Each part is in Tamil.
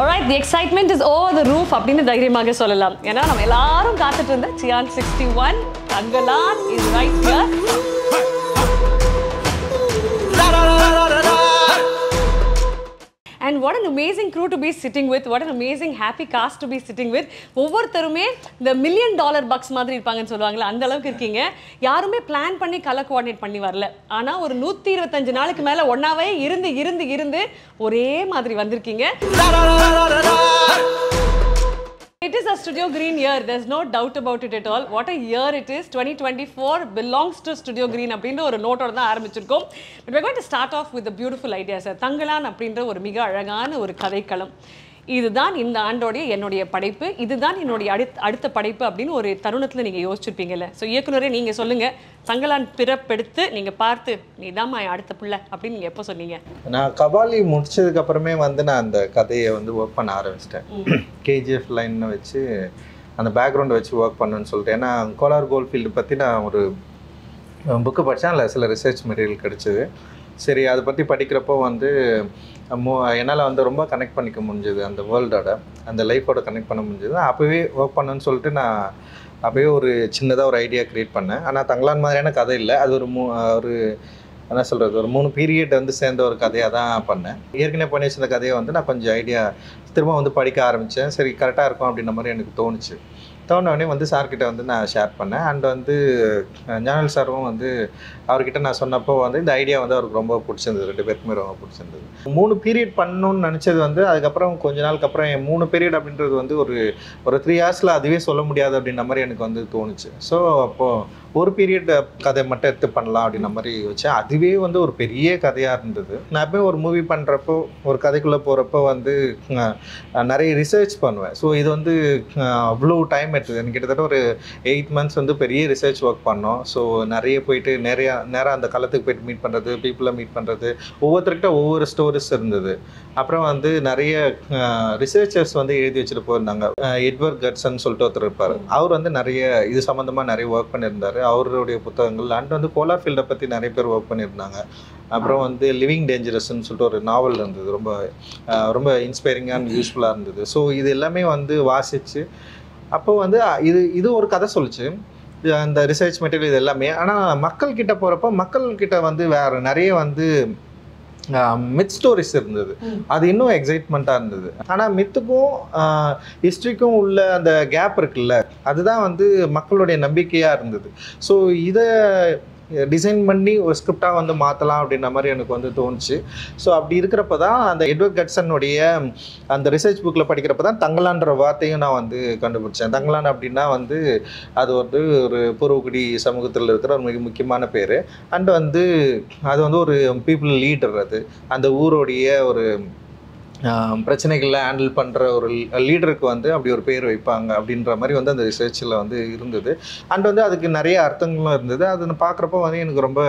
Alright, the excitement is over the roof அப்படின்னு தைரியமாக சொல்லலாம். ஏன்னா நம்ம எல்லாரும் காத்துட்டு இருந்த Chian 61 Tangalan is right here. And what an amazing crew to be sitting with. What an amazing happy cast to be sitting with. ஒவ்வொருத்தருமே இந்த $1 million bucks மாதிரி இருப்பாங்கன்னு சொல்லுவாங்கல்ல, அந்த அளவுக்கு இருக்கீங்க. யாருமே பிளான் பண்ணி கலர் கோஆர்டினேட் பண்ணி வரல. ஆனா ஒரு 125 நாளுக்கு மேல ஒண்ணாவே இருந்து ஒரே மாதிரி வந்திருக்கீங்க. It is a Studio Green year. There's no doubt about it at all. What a year it is. 2024 belongs to Studio Green அப்படின்ற ஒரு நோட்டோட தான் ஆரம்பிச்சிருக்கோம். But we're going to start off with a beautiful idea, sir. Thangalaan அப்படின்ற ஒரு மிக அழகான ஒரு கதைக்களம். இதுதான் இந்த ஆண்டோடைய என்னுடைய படைப்பு, இதுதான் என்னுடைய அடுத்த படைப்பு அப்படின்னு ஒரு தருணத்தில் நீங்கள் யோசிச்சிருப்பீங்கல்ல. ஸோ இயக்குனரே நீங்கள் சொல்லுங்கள், தங்கலான் பிறப்பெடுத்து நீங்கள் பார்த்து நீதாம்மா அடுத்த பிள்ளை அப்படின்னு நீங்கள் எப்போ சொன்னீங்க? நான் கபாலி முடிச்சதுக்கப்புறமே வந்து நான் அந்த கதையை வந்து ஒர்க் பண்ண ஆரம்பிச்சிட்டேன். கேஜிஎஃப் லைன்னு வச்சு அந்த பேக்ரவுண்டை வச்சு ஒர்க் பண்ணுன்னு சொல்லிட்டு. ஏன்னா கோலார் கோல்ஃபீல்டு பற்றி நான் ஒரு புக்கு படித்தேன், அதில் சில ரிசர்ச் மெட்டீரியல் கிடச்சிது. சரி, அதை பற்றி படிக்கிறப்போ வந்து என்னால் வந்து ரொம்ப கனெக்ட் பண்ணிக்க முடிஞ்சது, அந்த வேர்ல்டோட அந்த லைஃபோட கனெக்ட் பண்ண முடிஞ்சது. அப்போவே ஒர்க் பண்ணணுன்னு சொல்லிட்டு நான் அப்போவே ஒரு சின்னதாக ஒரு ஐடியா க்ரியேட் பண்ணேன். ஆனால் தங்கலான் மாதிரியான கதை இல்லை, அது ஒரு என்ன சொல்கிறது, ஒரு 3 பீரியட் வந்து சேர்ந்த ஒரு கதையாக தான் பண்ணேன். ஏற்கனவே பண்ணி வச்சிருந்த கதையை வந்து நான் கொஞ்சம் ஐடியா திரும்ப வந்து படிக்க ஆரம்பித்தேன். சரி, கரெக்டாக இருக்கும் அப்படின்ற மாதிரி எனக்கு தோணுச்சு. தோணுனே வந்து சார்கிட்ட வந்து நான் ஷேர் பண்ணேன். அண்ட் வந்து ஞானல் சாரும் வந்து அவர்கிட்ட நான் சொன்னப்போ வந்து இந்த ஐடியா வந்து அவருக்கு ரொம்ப பிடிச்சிருந்தது, 2 பேருக்குமே ரொம்ப பிடிச்சிருந்தது. 3 பீரியட் பண்ணணும்னு நினச்சது வந்து அதுக்கப்புறம் கொஞ்ச நாளுக்கு அப்புறம் 3 பீரியட் அப்படின்றது வந்து ஒரு 3 ஹவர்ஸில் அதுவே சொல்ல முடியாது அப்படின்ற மாதிரி எனக்கு வந்து தோணுச்சு. ஸோ அப்போது ஒரு பீரியட் கதை மட்டும் எடுத்து பண்ணலாம் அப்படின்ற மாதிரி வச்சேன். அதுவே வந்து ஒரு பெரிய கதையாக இருந்தது. நான் எப்போயும் ஒரு மூவி பண்ணுறப்போ, ஒரு கதைக்குள்ளே போகிறப்போ வந்து நிறைய ரிசர்ச் பண்ணுவேன். ஸோ இது வந்து அவ்வளோ டைம் எடுத்தது. எனக்கு கிட்டத்தட்ட ஒரு 8 months வந்து பெரிய ரிசர்ச் ஒர்க் பண்ணோம். ஸோ நிறைய போயிட்டு நேராக அந்த களத்துக்கு போயிட்டு மீட் பண்ணுறது, பீப்புளை மீட் பண்ணுறது, ஒவ்வொருத்தர்கிட்ட ஒவ்வொரு ஸ்டோரிஸ் இருந்தது. அப்புறம் வந்து நிறைய ரிசர்ச்சர்ஸ் வந்து எழுதி வச்சுட்டு போயிருந்தாங்க. எட்வர்ட் கட்சன் சொல்லிட்டு ஒருத்தர் இருப்பார். அவர் வந்து நிறைய இது சம்மந்தமாக நிறைய ஒர்க் பண்ணியிருந்தார். அவருடைய புத்தகங்கள் அண்ட் வந்து கோலார் ஃபீல்டை பற்றி நிறைய பேர் ஒர்க் பண்ணியிருந்தாங்க. அப்புறம் வந்து லிவிங் டேஞ்சரஸ்ன்னு சொல்லிட்டு ஒரு நாவல் இருந்தது, ரொம்ப இன்ஸ்பைரிங்காக அண்ட் யூஸ்ஃபுல்லாக இருந்தது. ஸோ இது எல்லாமே வந்து வாசித்து அப்போ வந்து இது ஒரு கதை சொல்லிச்சு, அந்த ரிசர்ச் மெட்டீரியல் இது எல்லாமே. ஆனால் மக்கள்கிட்ட போகிறப்போ மக்கள்கிட்ட வந்து வேறு நிறைய வந்து மித் ஸ்டோரிஸ் இருந்தது. அது இன்னும் எக்ஸைட்மெண்ட்டாக இருந்தது. ஆனால் மித்துக்கும் ஹிஸ்ட்ரிக்கும் உள்ள அந்த கேப் இருக்குல்ல, அதுதான் வந்து மக்களுடைய நம்பிக்கையாக இருந்தது. ஸோ இதை டிசைன் பண்ணி ஒரு ஸ்கிரிப்டாக வந்து மாற்றலாம் அப்படின்ற மாதிரி எனக்கு வந்து தோணுச்சு. ஸோ அப்படி இருக்கிறப்ப தான் அந்த எட்வர்ட் கட்சனுடைய அந்த ரிசர்ச் புக்கில் படிக்கிறப்ப தான் தங்கலான்ற வார்த்தையும் நான் வந்து கண்டுபிடிச்சேன். தங்கலான் அப்படின்னா வந்து அது வந்து ஒரு பூர்வகுடி சமூகத்தில் இருக்கிற ஒரு மிக முக்கியமான பேர். அண்ட் வந்து அது வந்து ஒரு பீப்புள் லீடர். அது அந்த ஊருடைய ஒரு பிரச்சனைகளில் ஹேண்டில் பண்ணுற ஒரு லீடருக்கு வந்து அப்படி ஒரு பேர் வைப்பாங்க அப்படின்ற மாதிரி வந்து அந்த ரிசர்ச்சில் வந்து இருந்தது. அண்ட் வந்து அதுக்கு நிறைய அர்த்தங்களும் இருந்தது. அதை பார்க்குறப்போ வந்து எனக்கு ரொம்ப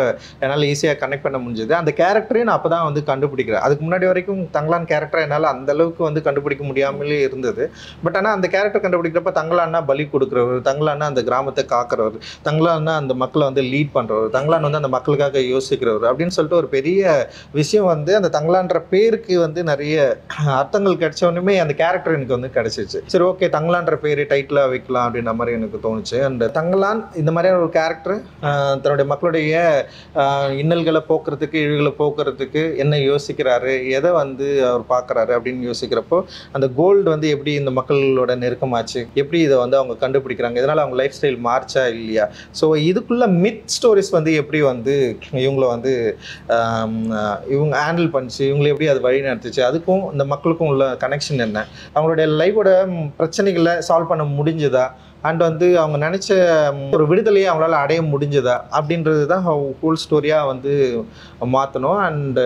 என்னால் ஈஸியாக கனெக்ட் பண்ண முடிஞ்சது. அந்த கேரக்டரையும் நான் அப்போ தான் வந்து கண்டுபிடிக்கிறேன். அதுக்கு முன்னாடி வரைக்கும் தங்கலான் கேரக்டரை என்னால் அந்தளவுக்கு வந்து கண்டுபிடிக்க முடியாமலே இருந்தது. பட் ஆனால் அந்த கேரக்டர் கண்டுபிடிக்கிறப்ப தங்கலான்னா பலி கொடுக்குறவர், தங்கலான்னா அந்த கிராமத்தை காக்கிறவர், தங்கலான்னா அந்த மக்களை வந்து லீட் பண்ணுறவர், தங்கலான் வந்து அந்த மக்களுக்காக யோசிக்கிறவர் அப்படின்னு சொல்லிட்டு ஒரு பெரிய விஷயம் வந்து அந்த தங்கலான்ற பேருக்கு வந்து நிறைய அர்த்தங்கள் கிடைச்ச உடனே அந்த கேரக்டர் எனக்கு வந்து கிடைச்சிச்சு. சரி, ஓகே, தங்கலான்ற பேர் டைட்டிலாக வைக்கலாம் அப்படின்ற மாதிரி எனக்கு தோணுச்சு. அண்ட் தங்கலான் இந்த மாதிரியான ஒரு கேரக்டர் தன்னுடைய மக்களுடைய இன்னல்களை போக்குறதுக்கு, இழிவுகளை போக்குறதுக்கு என்ன யோசிக்கிறாரு, எதை வந்து அவர் பார்க்குறாரு அப்படின்னு யோசிக்கிறப்போ அந்த கோல்டு வந்து எப்படி இந்த மக்களோட நெருக்கமாச்சு, எப்படி இதை வந்து அவங்க கண்டுபிடிக்கிறாங்க, இதனால் அவங்க லைஃப் ஸ்டைல் மார்ச்சா இல்லையா, ஸோ இதுக்குள்ள மித் ஸ்டோரிஸ் வந்து எப்படி வந்து இவங்களை வந்து இவங்க ஹேண்டில் பண்ணிச்சு, இவங்களை எப்படி அது வழி நடத்துச்சு, அதுக்கும் இந்த மக்களுக்கும் உள்ள கனெக்ஷன் என்ன, அவங்களுடைய லைஃபோட பிரச்சனைகளை சால்வ் பண்ண முடிஞ்சதா, அண்ட் வந்து அவங்க நினச்ச ஒரு விடுதலையை அவங்களால அடைய முடிஞ்சதா அப்படின்றது தான் ஹோல் ஸ்டோரியாக வந்து மாற்றணும். அண்டு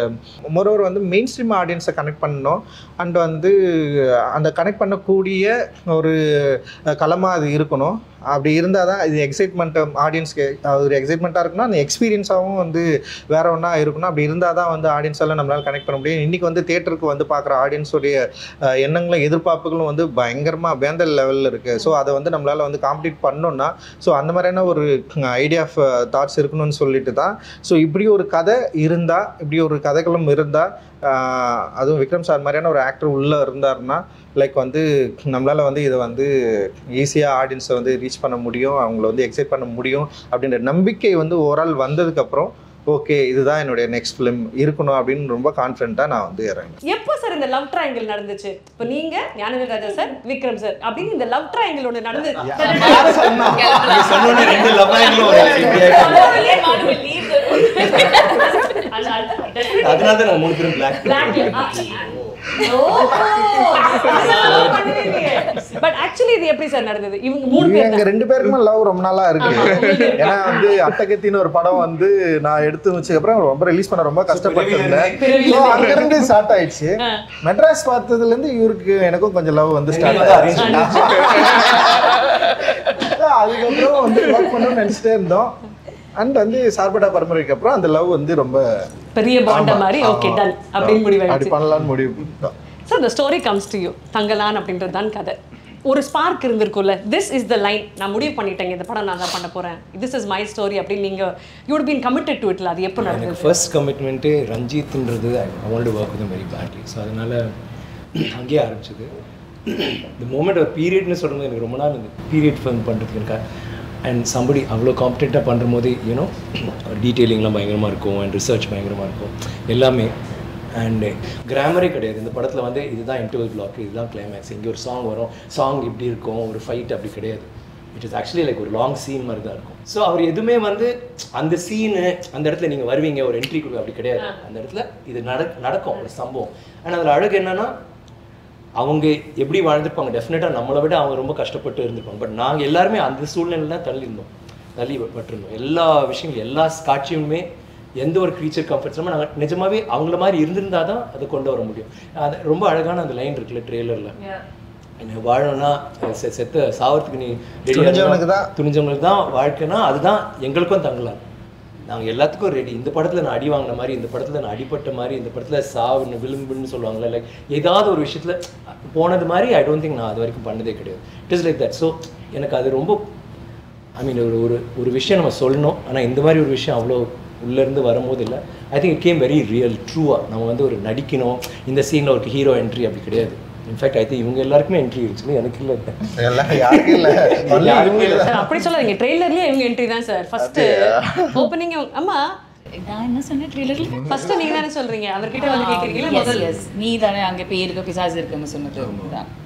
மொரோவர் வந்து மெயின் ஸ்ட்ரீம் ஆடியன்ஸை கனெக்ட் பண்ணணும். அண்ட் வந்து அந்த கனெக்ட் பண்ணக்கூடிய ஒரு களமாக அது இருக்கணும். அப்படி இருந்தால் தான் இது எக்ஸைட்மெண்ட் ஆடியன்ஸ்க்கு ஒரு எக்ஸைட்மெண்ட்டாக இருக்குன்னா அந்த எக்ஸ்பீரியன்ஸாகவும் வந்து வேறு ஒன்றா இருக்கணும். அப்படி இருந்தால் தான் வந்து ஆடியன்ஸால் நம்மளால் கனெக்ட் பண்ண முடியும். இன்றைக்கி வந்து தேட்டருக்கு வந்து பார்க்குற ஆடியன்ஸுடைய எண்ணங்களும் எதிர்பார்ப்புகளும் வந்து பயங்கரமாக வேந்த லெவலில் இருக்குது. ஸோ அதை வந்து நம்மளால் இடத்துல வந்து காம்ப்ளீட் பண்ணோன்னா ஸோ அந்த மாதிரியான ஒரு ஐடியா ஆஃப் தாட்ஸ் இருக்கணும்னு சொல்லிட்டு தான் ஸோ இப்படி ஒரு கதை இருந்தால், இப்படி ஒரு கதைகளும் இருந்தால், அதுவும் விக்ரம் சார் மாதிரியான ஒரு ஆக்டர் உள்ளே இருந்தாருன்னா லைக் வந்து நம்மளால் வந்து இதை வந்து ஈஸியாக ஆடியன்ஸை வந்து ரீச் பண்ண முடியும், அவங்கள வந்து எக்ஸைட் பண்ண முடியும் அப்படின்ற நம்பிக்கை வந்து ஓவரால் வந்ததுக்கப்புறம் ஓகே இதுதான் என்னுடைய நெக்ஸ்ட் ஃபிலிம் இருக்கணும் அப்படின்னு ரொம்ப கான்ஃபிடென்ட்டாக நான் வந்து இறங்கினேன். எப்போ சார் இந்த லவ் ட்ரையாங்கிள் நடந்துச்சு? இப்போ நீங்க ஞானவேல் ராஜா சார், விக்ரம் சார் அப்படின்னு இந்த லவ் ட்ரையாங்கிள் ஒன்று நடந்து அதனால தான் 3 பேரும் பிளாக். பட் ஆக்சுவலி இது எப்படி சார் நடந்தது? இவங்க 3 பேர் எங்க 2 பேருக்குமே லவ் ரொம்ப நாளா இருக்கு. ஏன்னா வந்து அட்டகத்தின்னு ஒரு படம் வந்து நான் எடுத்து வச்சதுக்கு அப்புறம் ரொம்ப ரிலீஸ் பண்ண ரொம்ப கஷ்டப்பட்டிருந்தேன். அங்க இருந்து ஸ்டார்ட் ஆயிடுச்சு. மெட்ராஸ் பார்த்ததுல இருந்து இவருக்கு எனக்கும் கொஞ்சம் லவ் வந்து ஸ்டார்ட் ஆயிடுச்சு. அதுக்கப்புறம் வந்து ஒர்க் பண்ணணும்னு நினைச்சிட்டே இருந்தோம். அண்ட் வந்து சார்பட்டா பரம்பரைக்கு அப்புறம் அந்த லவ் வந்து ரொம்ப பெரிய பாண்ட மாதிரி ஓகே டன் அப்படின்னு முடிவாயிடுச்சு. அப்படி பண்ணலாம்னு முடிவு பண்ணிட்டோம். Sir the story comes to you. Thangalaan அப்படின்றது தான் கதை. ஒரு ஸ்பார்க் இருந்திருக்கும்ல, திஸ் இஸ் த லைன், நான் முடிவு பண்ணிட்டேங்க இந்த படம் நான் தான் பண்ண போறேன், திஸ் இஸ் மை ஸ்டோரி அப்படின்னு நீங்க you would been committed to இட்ல. அது எப்போ நடந்தது? ஃபர்ஸ்ட் கமிட்மெண்ட்டு ரஞ்சித்ன்றது I want to work with very badly. So அதனால அங்கேயே ஆரம்பிச்சது. இந்த மூமெண்ட் ஒரு பீரியட்னு சொல்லும்போது எனக்கு ரொம்ப நாள் இந்த பீரியட் ஃபிலிம் பண்ணுறதுக்கு எனக்கு அண்ட் சம்படி அவ்வளோ காம்படெண்ட்டாக பண்ணும்போது யூனோ டீட்டெயிலிங்லாம் பயங்கரமாக இருக்கும் அண்ட் ரிசர்ச் பயங்கரமாக இருக்கும் எல்லாமே. அண்டு கிராமரே கிடையாது இந்த படத்தில் வந்து இதுதான் இன்டர்வல் பிளாக், இதுதான் கிளைமேக்ஸ், இங்கே ஒரு சாங் வரும், சாங் இப்படி இருக்கும், ஒரு ஃபைட் அப்படி கிடையாது. இட் இஸ் ஆக்சுவலி லைக் ஒரு லாங் சீன் மாதிரி தான் இருக்கும். ஸோ அவர் எதுவுமே வந்து அந்த சீனு அந்த இடத்துல நீங்கள் வருவீங்க ஒரு என்ட்ரி கொடுக்க அப்படி கிடையாது. அந்த இடத்துல இது நடக்கும் ஒரு சம்பவம். ஆனால் அதில் அழகு என்னென்னா அவங்க எப்படி வாழ்ந்துருப்பாங்க, டெஃபினட்டாக நம்மளை விட அவங்க ரொம்ப கஷ்டப்பட்டு இருந்திருப்பாங்க. பட் நாங்கள் எல்லாருமே அந்த சூழ்நிலை தான் தள்ளிப்பட்டிருந்தோம். எல்லா விஷயங்களும் எல்லா காட்சியுமே எந்த ஒரு க்ரீச்சர் கம்ஃபர்ட்ஸுமே நாங்கள் நிஜமாகவே அவங்கள மாதிரி இருந்திருந்தால் தான் அதை கொண்டு வர முடியும். அது ரொம்ப அழகான அந்த லைன் இருக்குல்ல ட்ரெய்லரில், என்ன வாழணும்னா செத்த சாவறதுக்கு நீ துணிஞ்சவனுக்கு தான் வாழ்க்கைனா அதுதான் எங்களுக்கும் தங்கலாம், நாங்கள் எல்லாத்துக்கும் ரெடி. இந்த படத்தில் நான் அடி வாங்கின மாதிரி, இந்த படத்தில் நான் அடிப்பட்ட மாதிரி, இந்த படத்தில் சாவுன்னு விளிம்புன்னு சொல்லுவாங்கள்ல, லைக் ஏதாவது ஒரு விஷயத்தில் போனது மாதிரி ஐ டோன்ட் திங்க் நான் அது வரைக்கும் பண்ணதே கிடையாது. It is like that. So எனக்கு அது ரொம்ப ஐ மீன் ஒரு விஷயம் நம்ம சொல்லணும், ஆனால் இந்த மாதிரி ஒரு விஷயம் அவ்வளோ உள்ளேருந்து வரும்போது இல்லை. I think it came very real ட்ரூவாக. நம்ம வந்து ஒரு நடிக்கணும், இந்த சீனில் ஒரு ஹீரோ என்ட்ரி அப்படி கிடையாது. இன்ஃபேக்ட் ஐ திங்க் இவங்க எல்லாருக்குமே என்ட்ரி இருந்துச்சு, எனக்கு இல்லை. அப்படி சொல்லாதீங்க, ட்ரெய்லர்லயே இவங்க என்ட்ரி தான் சார். ஃபர்ஸ்ட் ஓப்பனிங் அம்மா நான் என்ன சொன்னேன் ட்ரெய்லர்ல? ஃபர்ஸ்ட் நீங்க தானே சொல்றீங்க, அவர்கிட்ட வந்து கேக்குறீங்க முதல்ல. எஸ் நீ தானே அங்க பேருக்கு பிசாசு இருக்குன்னு சொன்னது.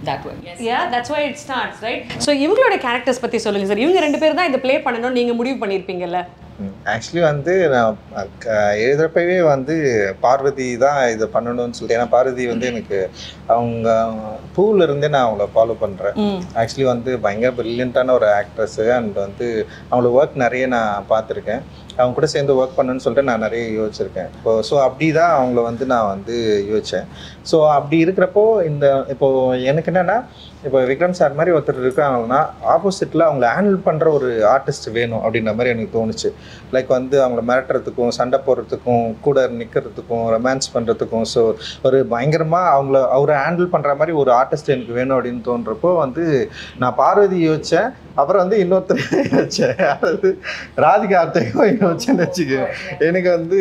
that one. Yeah, that's why it starts, right? So இவங்களோட கேரக்டர்ஸ் பத்தி சொல்லுங்க சார். இவங்க 2 பேர் தான் இதை ப்ளே பண்ணணும் நீங்க முடிவு பண்ணிருப்பீங்கல்ல? ஆக்சுவலி வந்து நான் எழுதுறப்பவே வந்து பார்வதி தான் இதை பண்ணணும்னு சொல்லிட்டு, ஏன்னா பார்வதி வந்து எனக்கு அவங்க பூவில் இருந்தே நான் அவங்கள ஃபாலோ பண்ணுறேன். ஆக்சுவலி வந்து பயங்கர ப்ரில்லியண்ட்டான ஒரு ஆக்ட்ரஸ்ஸு. அண்ட் வந்து அவங்களோட ஒர்க் நிறைய நான் பார்த்துருக்கேன், அவங்க கூட சேர்ந்து ஒர்க் பண்ணணும்னு சொல்லிட்டு நான் நிறைய யோசிச்சிருக்கேன். ஸோ அப்படி தான் அவங்கள வந்து நான் வந்து யோசித்தேன். ஸோ அப்படி இருக்கிறப்போ இப்போது எனக்கு என்னென்னா, இப்போ விக்ரம் சார் மாதிரி ஒருத்தர் இருக்காங்கன்னா ஆப்போசிட்டில் அவங்கள ஹேண்டில் பண்ணுற ஒரு ஆர்டிஸ்ட் வேணும் அப்படின்ற மாதிரி எனக்கு தோணுச்சு. லைக் வந்து அவங்கள மிரட்டுறதுக்கும், சண்டை போடுறதுக்கும், கூட நிற்கிறதுக்கும், ரொமான்ஸ் பண்ணுறதுக்கும், ஸோ ஒரு பயங்கரமாக அவரை ஹேண்டில் பண்ணுற மாதிரி ஒரு ஆர்டிஸ்ட் எனக்கு வேணும் அப்படின்னு தோன்றப்போ வந்து நான் பார்வதி யோசித்தேன். அப்புறம் வந்து இன்னொருத்தர் யோசிச்சேன், அதாவது ராதிகா ஆப்தேக்கும் யோசிச்சேன்னு வச்சுக்கேன். எனக்கு வந்து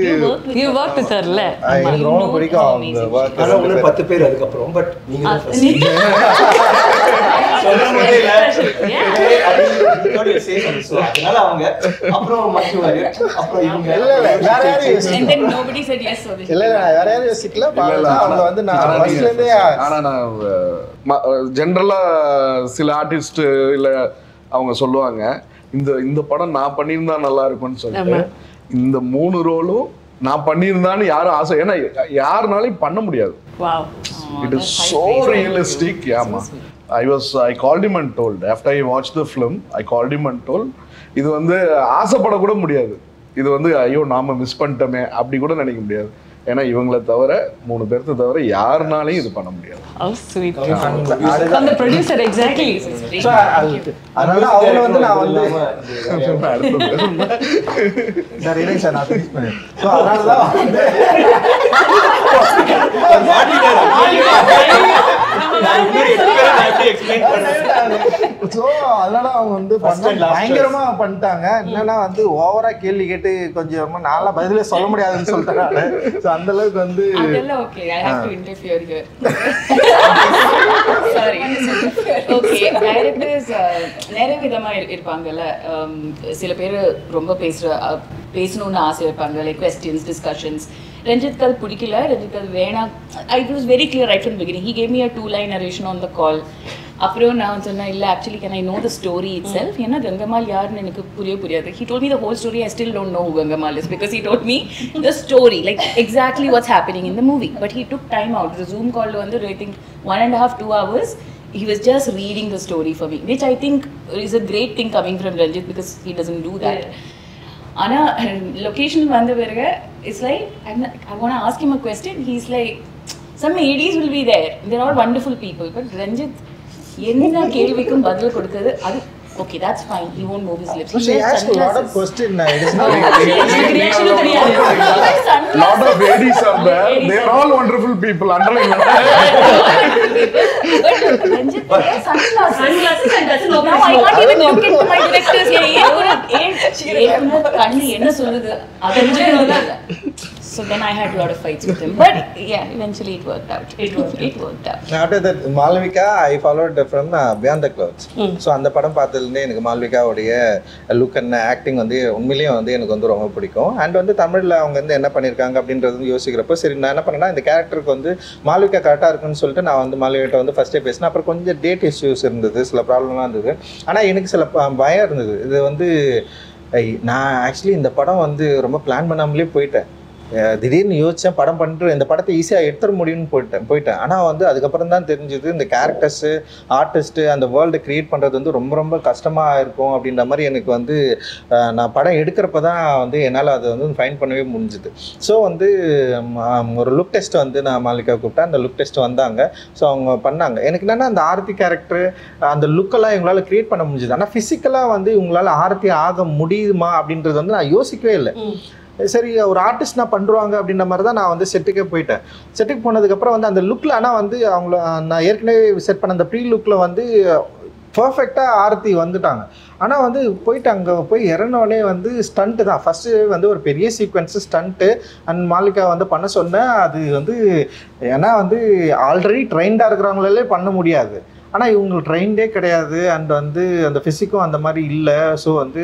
எனக்கு ரொம்ப பிடிக்கும் அவங்க ஒர்க். 10 பேர் அதுக்கப்புறம் பட் ஜென்ரலா சில ஆர்டிஸ்ட் இல்ல அவங்க சொல்லுவாங்க இந்த படம் நான் பண்ணியிருந்தா நல்லா இருக்கும்னு சொல்லிட்டு. இந்த 3 ரோலும் நான் பண்ணியிருந்தான்னு யாரும் ஆசை, ஏன்னா யாருனாலையும் பண்ண முடியாது. It is so realistic. I called him and told, after I watched the film, I called him and told, இது வந்து ஆசைப்படக்கூட முடியாது, இது வந்து ஐயோ நாம மிஸ் பண்ணிட்டோமே அப்படி கூட நினைக்க முடியாது. ஏன்னா இவங்களை தவிர 3 பேர்த்த தவிர யாருனாலையும் இது பண்ண முடியாது. அந்த ப்ரொடியூசர் எக்ஸாக்ட்லி. சோ அதனால அவங்க வந்து நான் வந்து சார் இல்லை சார் நான் ஃபினிஷ் பண்ணேன். சோ அதனால தான் ஸோ அதனால அவங்க வந்து பயங்கரமா பண்ணிட்டாங்க. என்னன்னா வந்து ஓவரா கேள்வி கேட்டு கொஞ்சம் நாளா பதிலே சொல்ல முடியாதுன்னு சொல்லிட்டாங்க. ஸோ அந்த அளவுக்கு வந்து அதெல்லாம் okay. I have to interfere here. Sorry. Okay, directors நிறைய விதமா இருப்பாங்கல்ல. சில பேர் ரொம்ப பேசணும்னு ஆசை இருப்பாங்க, லைக் கொஸ்டின்ஸ், டிஸ்கஷன்ஸ். ரஞ்சித் அது பிடிக்கல, ரஞ்சித் அது வேணாம். It was very clear right from beginning. He gave me a 2-line narration on the call. அப்புறம் நான் சொன்னேன், இல்லை actually can I know the story itself. ஏன்னா கங்கம்மாள் யாருன்னு எனக்கு புரியாது. He told me the whole story. I still don't know Gangammal is because he told me the story, like exactly what's happening in the movie. But he took time out. The zoom காலில் வந்து I think 1.5-2 hours he was just reading the story for me, which I think is a great thing coming from Ranjit because he doesn't do that. Ana location vanda verga, it's like I want to ask him a question. He's like, some ADs will be there, they're all wonderful people, but Ranjit enna kelvikkum badal kodukadhu adu okay, that's fine. He won't move his lips. She asked a lot of questions. It is not lot of ladies are there. They are all wonderful people. Underline. But Ranjit has sunglasses and doesn't open. Now I can't even look into my directors. என்ன சொல்லுது அது. So then I had a lot of fights with him, but yeah, eventually it worked out. It worked out. After that, Malvika, I followed from Beyond the Clouds. So அந்த படம் பார்த்ததுலேருந்தே எனக்கு மால்விகாவுடைய லுக் அண்ட் ஆக்டிங் வந்து உண்மையிலேயே வந்து எனக்கு வந்து ரொம்ப பிடிக்கும். அண்ட் வந்து தமிழில் அவங்க வந்து என்ன பண்ணியிருக்காங்க அப்படின்றது யோசிக்கிறப்போ சரி நான் என்ன பண்ணேன்னா இந்த கேரக்டருக்கு வந்து மால்விகா கரெக்டாக இருக்குன்னு சொல்லிட்டு நான் வந்து மால்விகிட்ட வந்து ஃபஸ்ட்டே பேசினேன். அப்புறம் கொஞ்சம் டேட் இஷ்யூஸ் இருந்தது, சில ப்ராப்ளம்லாம் இருந்தது. ஆனால் எனக்கு சில பயம் இருந்தது. இது வந்து நான் ஆக்சுவலி இந்த படம் வந்து ரொம்ப பிளான் பண்ணாமலே போயிட்டேன். திடீர்னு யோசித்தேன் படம் பண்ணிட்டு இந்த படத்தை ஈஸியாக எடுத்துட முடியும்னு போயிட்டேன். ஆனால் வந்து அதுக்கப்புறம் தான் தெரிஞ்சுது இந்த கேரக்டர்ஸு, ஆர்டிஸ்ட்டு, அந்த வேர்ல்டு க்ரியேட் பண்ணுறது வந்து ரொம்ப ரொம்ப கஷ்டமாக இருக்கும் அப்படின்ற மாதிரி எனக்கு வந்து நான் படம் எடுக்கிறப்ப தான் வந்து என்னால் அதை வந்து ஃபைன் பண்ணவே முடிஞ்சுது. ஸோ வந்து ஒரு லுக் டெஸ்ட் வந்து நான் மாலிகா கூப்பிட்டேன். அந்த லுக் டெஸ்ட் வந்தாங்க. ஸோ அவங்க பண்ணாங்க. எனக்கு என்னென்னா அந்த ஆர்த்தி கேரக்டரு அந்த லுக்கெல்லாம் இவங்களால் க்ரியேட் பண்ண முடிஞ்சுது. ஆனால் ஃபிசிக்கலாக வந்து இவங்களால் ஆர்த்தி ஆக முடியுமா அப்படின்றது வந்து நான் யோசிக்கவே இல்லை. சரி ஒரு ஆர்டிஸ்ட் நான் பண்ணுறாங்க அப்படின்ற மாதிரி தான் நான் வந்து செட்டுக்கே போயிட்டேன். செட்டுக்கு போனதுக்கப்புறம் வந்து அந்த லுக்கில் ஆனால் வந்து அவங்கள நான் ஏற்கனவே செட் பண்ண அந்த ப்ரீ லுக்கில் வந்து பர்ஃபெக்டாக ஆர்த்தி வந்துட்டாங்க. ஆனால் வந்து போயிட்டு அங்கே போய் இறங்கினோடனே வந்து ஸ்டண்ட்டு தான் ஃபஸ்ட்டு வந்து ஒரு பெரிய சீக்வன்ஸு ஸ்டண்ட்டு அண்ட் மாலிகா வந்து பண்ண சொன்னேன். அது வந்து ஏன்னா வந்து ஆல்ரெடி ட்ரெயின்டாக இருக்கிறவங்களாலே பண்ண முடியாது. ஆனால் இவங்க ட்ரெயின்டே கிடையாது. அண்ட் வந்து அந்த ஃபிசிக்கும் அந்த மாதிரி இல்லை. ஸோ வந்து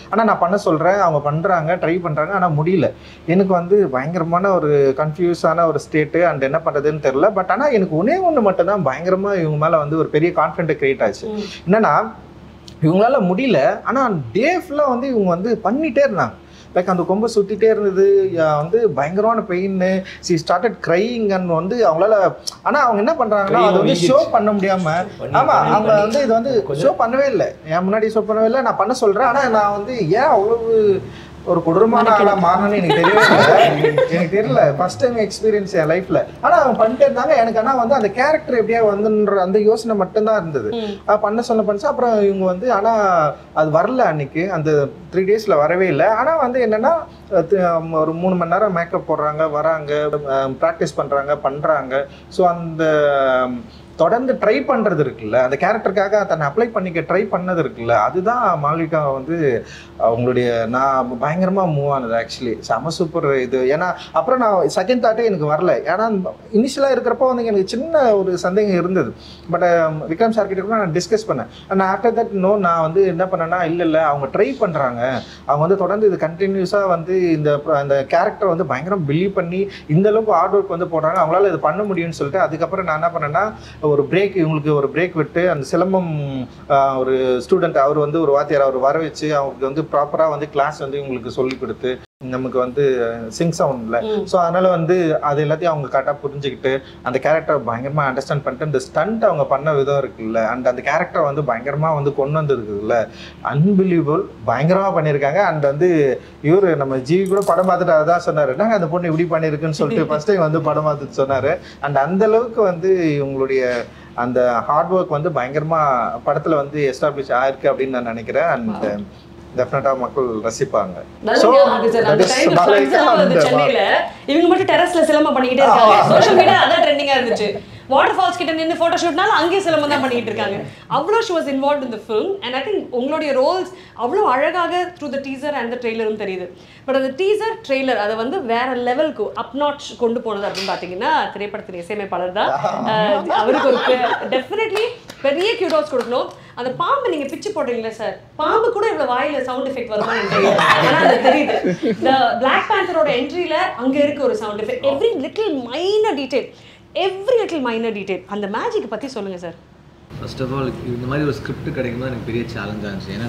ஆனால் நான் பண்ண சொல்கிறேன், அவங்க பண்ணுறாங்க, ட்ரை பண்ணுறாங்க, ஆனால் முடியல. எனக்கு வந்து பயங்கரமான ஒரு கன்ஃபியூஸான ஒரு ஸ்டேட்டு. அண்ட் என்ன பண்ணுறதுன்னு தெரில. பட் ஆனால் எனக்கு ஒன்று மட்டும்தான் பயங்கரமாக இவங்க மேலே வந்து ஒரு பெரிய கான்ஃபிடென்ட் க்ரியேட் ஆச்சு. என்னென்னா இவங்களால முடியல, ஆனால் டே ஃபுல்லாக வந்து இவங்க வந்து பண்ணிகிட்டே இருந்தாங்க. லைக் அந்த கொம்பை சுற்றிட்டே இருந்தது, வந்து பயங்கரமான pain. C started crying and வந்து அவங்களால. ஆனால் அவங்க என்ன பண்ணுறாங்கன்னா அது வந்து ஷோ பண்ண முடியாமல். ஆமாம், அவங்க வந்து இது வந்து ஷோ பண்ணவே இல்லை. என் முன்னாடி ஷோ பண்ணவே இல்லை. நான் பண்ண சொல்கிறேன். ஆனால் நான் வந்து ஏன் அவ்வளவு ஒரு கொடூரமான ஆளாக மாறணும்னு எனக்கு தெரியவே இல்லை. எனக்கு தெரியல, ஃபர்ஸ்ட் டைம் எக்ஸ்பீரியன்ஸ் என் லைஃப்பில். ஆனால் அவங்க பண்ணிட்டே இருந்தாங்க. எனக்கு ஆனால் வந்து அந்த கேரக்டர் எப்படியா வந்துன்ற அந்த யோசனை மட்டும்தான் இருந்தது. பண்ண பண்ணிச்சு. அப்புறம் இவங்க வந்து ஆனால் அது வரல அன்னைக்கு, அந்த 3 days வரவே இல்லை. ஆனால் வந்து என்னென்னா ஒரு 3 மணி நேரம் மேக்கப் போடுறாங்க, வராங்க, ப்ராக்டிஸ் பண்ணுறாங்க. ஸோ அந்த தொடர்ந்து ட்ரை பண்ணுறது இருக்குல்ல, அந்த கேரக்டருக்காக தன்னை அப்ளை பண்ணிக்க ட்ரை பண்ணது இருக்குல்ல, அதுதான் மால்விகா வந்து அவங்களுடைய நான் பயங்கரமாக மூவ் ஆனது. ஆக்சுவலி செம சூப்பர் இது. ஏன்னா அப்புறம் நான் செகண்ட் தாட்டே எனக்கு வரல. ஏன்னா இனிஷியலாக இருக்கிறப்போ வந்து எனக்கு சின்ன ஒரு சந்தேகம் இருந்தது. பட் விக்ரம் சார் கிட்ட கூட நான் டிஸ்கஸ் பண்ணேன். நான் ஆஃப்டர் தட் நான் வந்து என்ன பண்ணேன்னா இல்லை அவங்க ட்ரை பண்ணுறாங்க, அவங்க வந்து தொடர்ந்து இது கண்டினியூஸாக வந்து இந்த கேரக்டர் வந்து பயங்கரம் பிலீவ் பண்ணி இந்தளவுக்கு ஹார்ட் ஒர்க் வந்து போடுறாங்க, அவங்களால இது பண்ண முடியும்னு சொல்லிட்டு அதுக்கப்புறம் நான் என்ன பண்ணேன்னா ஒரு பிரேக், இவங்களுக்கு ஒரு பிரேக் விட்டு அந்த சிலம்பம் ஒரு ஸ்டூடெண்ட் அவர் வந்து ஒரு வாத்தியார் அவர் வர வச்சு அவங்களுக்கு வந்து ப்ராப்பராக வந்து கிளாஸ் வந்து இவங்களுக்கு சொல்லி கொடுத்து நமக்கு வந்து சிங் சவுண்டில். ஸோ அதனால் வந்து அது எல்லாத்தையும் அவங்க கரெக்டாக புரிஞ்சுக்கிட்டு அந்த கேரக்டர் பயங்கரமாக அண்டர்ஸ்டாண்ட் பண்ணிட்டு இந்த ஸ்டண்ட் அவங்க பண்ண விதம் இருக்குல்ல, அண்ட் அந்த கேரக்டர் வந்து பயங்கரமாக வந்து கொண்டு வந்துருக்குதுல்ல, அன்பிலீவபிள், பயங்கரமாக பண்ணியிருக்காங்க. அண்ட் வந்து இவர் நம்ம ஜிவி கூட படம் பார்த்துட்டு அதான் சொன்னார், என்னங்க அந்த பொண்ணு இப்படி பண்ணியிருக்குன்னு சொல்லிட்டு ஃபர்ஸ்ட் டைம் வந்து படம் பார்த்துட்டு சொன்னார். அண்ட் அந்தளவுக்கு வந்து இவங்களுடைய அந்த ஹார்ட் ஒர்க் வந்து பயங்கரமாக படத்தில் வந்து எஸ்டாப்ளிஷ் ஆயிருக்கு அப்படின்னு நான் நினைக்கிறேன். அண்ட் டெஃபினட்டா மக்கள் ரசிப்பாங்க. சென்னையில இவங்க மட்டும் டெரஸ்ல சிலம்பம் பண்ணிக்கிட்டே இருக்காங்க. சோஷியல் மீடியா அதான் ட்ரெண்டிங்கா இருந்துச்சு. வாட்டர் ஃபால்ஸ் கிட்ட நின்று ஃபோட்டோ ஷூட்னாலும் அங்கேயே சிலம்பம் தான் பண்ணிட்டு இருக்காங்க. அவ்வளோ she was involve in the film. And I think உங்களுடைய ரோல்ஸ் அவ்வளோ அழகாக through the teaser and the ட்ரெய்லரும் தெரியுது. பட் அந்த டீசர் ட்ரெய்லர் அதை வந்து வேற லெவலுக்கு அப் நாட்ச் கொண்டு போனது அப்படின்னு பார்த்தீங்கன்னா திரைப்படத்தின் இசையமைப்பாளர் தான். அவருக்கு ஒரு டெஃபினெட்லி பெரிய கியூடோஸ் கொடுக்கணும். அந்த பாம்பு நீங்க பிச்சு போடுறீங்களா சார், பாம்பு கூட இவ்வளவு வாயில சவுண்ட் எஃபெக்ட் வருமா தெரியல, ஆனா அது தெரியுது. இந்த பிளாக் பேந்தரோட என்ட்ரியில அங்க இருக்கு ஒரு sound effect. Every little minor detail அந்த மேஜிக் பத்தி சொல்லுங்க சார். ஃபர்ஸ்ட் ஆஃப் ஆல் இந்த மாதிரி ஒரு ஸ்கிரிப்ட் கிடைக்கும் எனக்கு பெரிய சேலஞ்சாக இருந்துச்சு. ஏன்னா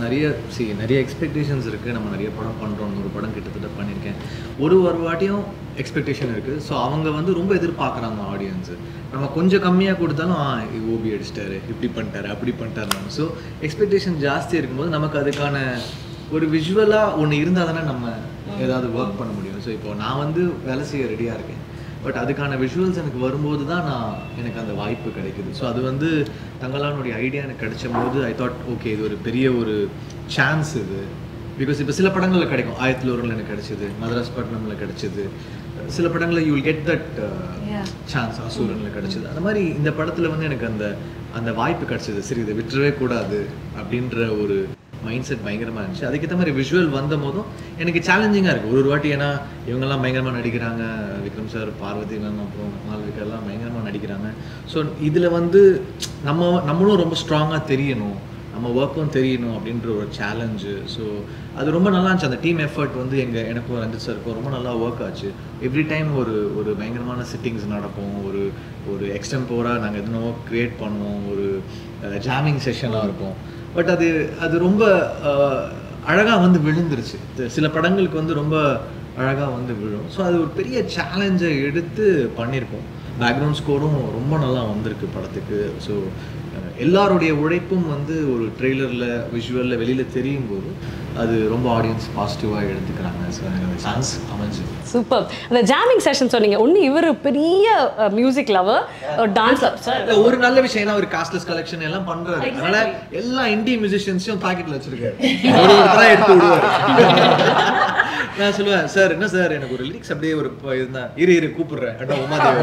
நிறைய எக்ஸ்பெக்டேஷன்ஸ் இருக்குது. நம்ம நிறைய படம் பண்ணுறோம், ஒரு படம் கிட்டத்தட்ட பண்ணியிருக்கேன். ஒரு வாட்டியும் எக்ஸ்பெக்டேஷன் இருக்குது. ஸோ அவங்க வந்து ரொம்ப எதிர்பார்க்குறாங்க ஆடியன்ஸு. நம்ம கொஞ்சம் கம்மியாக கொடுத்தாலும் ஓபி அடிச்சிட்டாரு, இப்படி பண்ணிட்டாரு, அப்படி பண்ணிட்டாரு. ஸோ எக்ஸ்பெக்டேஷன் ஜாஸ்தி இருக்கும்போது நமக்கு அதுக்கான ஒரு விஷுவலாக ஒன்று இருந்தால் தானே நம்ம ஏதாவது ஒர்க் பண்ண முடியும். ஸோ இப்போ நான் வந்து வேலை செய்ய ரெடியாக இருக்கேன். பட் அதுக்கான விஷுவல்ஸ் எனக்கு வரும்போது தான் எனக்கு அந்த வாய்ப்பு கிடைக்குது. ஸோ அது வந்து தங்கலானுடைய ஐடியா எனக்கு கிடைச்ச போது ஐ தாட் ஓகே இது ஒரு பெரிய ஒரு சான்ஸ் இது. பிகாஸ் இப்போ சில படங்களில் கிடைக்கும், 1001 எனக்கு கிடைச்சிது, மதராஸ் பட்டினமில் கிடைச்சிது, சில படங்களில் you will get that chance, அசூரனில் கிடைச்சிது. அந்த மாதிரி இந்த படத்தில் வந்து எனக்கு அந்த வாய்ப்பு கிடைச்சிது. சரி இதை விட்டுறவே கூடாது அப்படின்ற ஒரு மைண்ட் செட் பயங்கரமாக இருந்துச்சு. அதுக்கேற்ற மாதிரி விஷுவல் வந்த போதும் எனக்கு சேலஞ்சிங்காக இருக்குது ஒரு வாட்டி. ஏன்னா இவங்கெல்லாம் பயங்கரமாக நடிக்கிறாங்க, விக்ரம் சார், பார்வதி மேம், அப்புறம் மால்விகெல்லாம் பயங்கரமாக நடிக்கிறாங்க. ஸோ இதில் வந்து நம்மளும் ரொம்ப ஸ்ட்ராங்காக தெரியணும், நம்ம ஒர்க்கும் தெரியணும் அப்படின்ற ஒரு சேலஞ்சு. ஸோ அது ரொம்ப நல்லா இருந்துச்சு. அந்த டீம் எஃபர்ட் வந்து எனக்கும் ரஞ்சித் சாருக்கும் ரொம்ப நல்லா ஒர்க் ஆச்சு. எவ்ரி டைம் ஒரு பயங்கரமான சிட்டிங்ஸ் நடக்கும், ஒரு எக்ஸ்டெம்போராக நாங்கள் எதுனோ க்ரியேட் பண்ணுவோம், ஒரு ஜாமிங் செஷனாக இருக்கும். பட் அது ரொம்ப அழகாக வந்து விழுந்துருச்சு. சில படங்களுக்கு வந்து ரொம்ப அழகாக வந்து விழும். ஸோ அது ஒரு பெரிய சேலஞ்சை எடுத்து பண்ணியிருக்கோம். பேக்ரவுண்ட் ஸ்கோரும் ரொம்ப நல்லா வந்திருக்கு படத்துக்கு. ஸோ எல்லாருடைய உழைப்பும் வந்து ஒரு ட்ரெய்லரில் விஷுவலில் வெளியில் தெரியும் போது அது ரொம்ப ஆடியன்ஸ் பாசிட்டிவாக எடுத்துக்கிறாங்க. ஸோ எனக்கு அந்த சான்ஸ் அமைஞ்சு சூப்பர். அந்த ஜாமிங் செஷன் சொன்னீங்க, ஒன்று இவர் பெரிய music lower, dance lower sir. ஒரு நல்ல விஷயம் ஏன்னா ஒரு காஸ்ட்லெஸ் கலெக்ஷன் எல்லாம் பண்றாரு. அதனால எல்லா இந்திய மியூசிஷியன்ஸையும் பாக்கெட்ல வச்சிருக்காரு, எடுத்து விடுவாரு. நான் சொல்லுவேன் சார் என்ன சார் எனக்கு ஒரு லிரிக்ஸ் அப்படியே ஒரு இருந்தா இரு கூப்பிடுறேன் உமாதேவி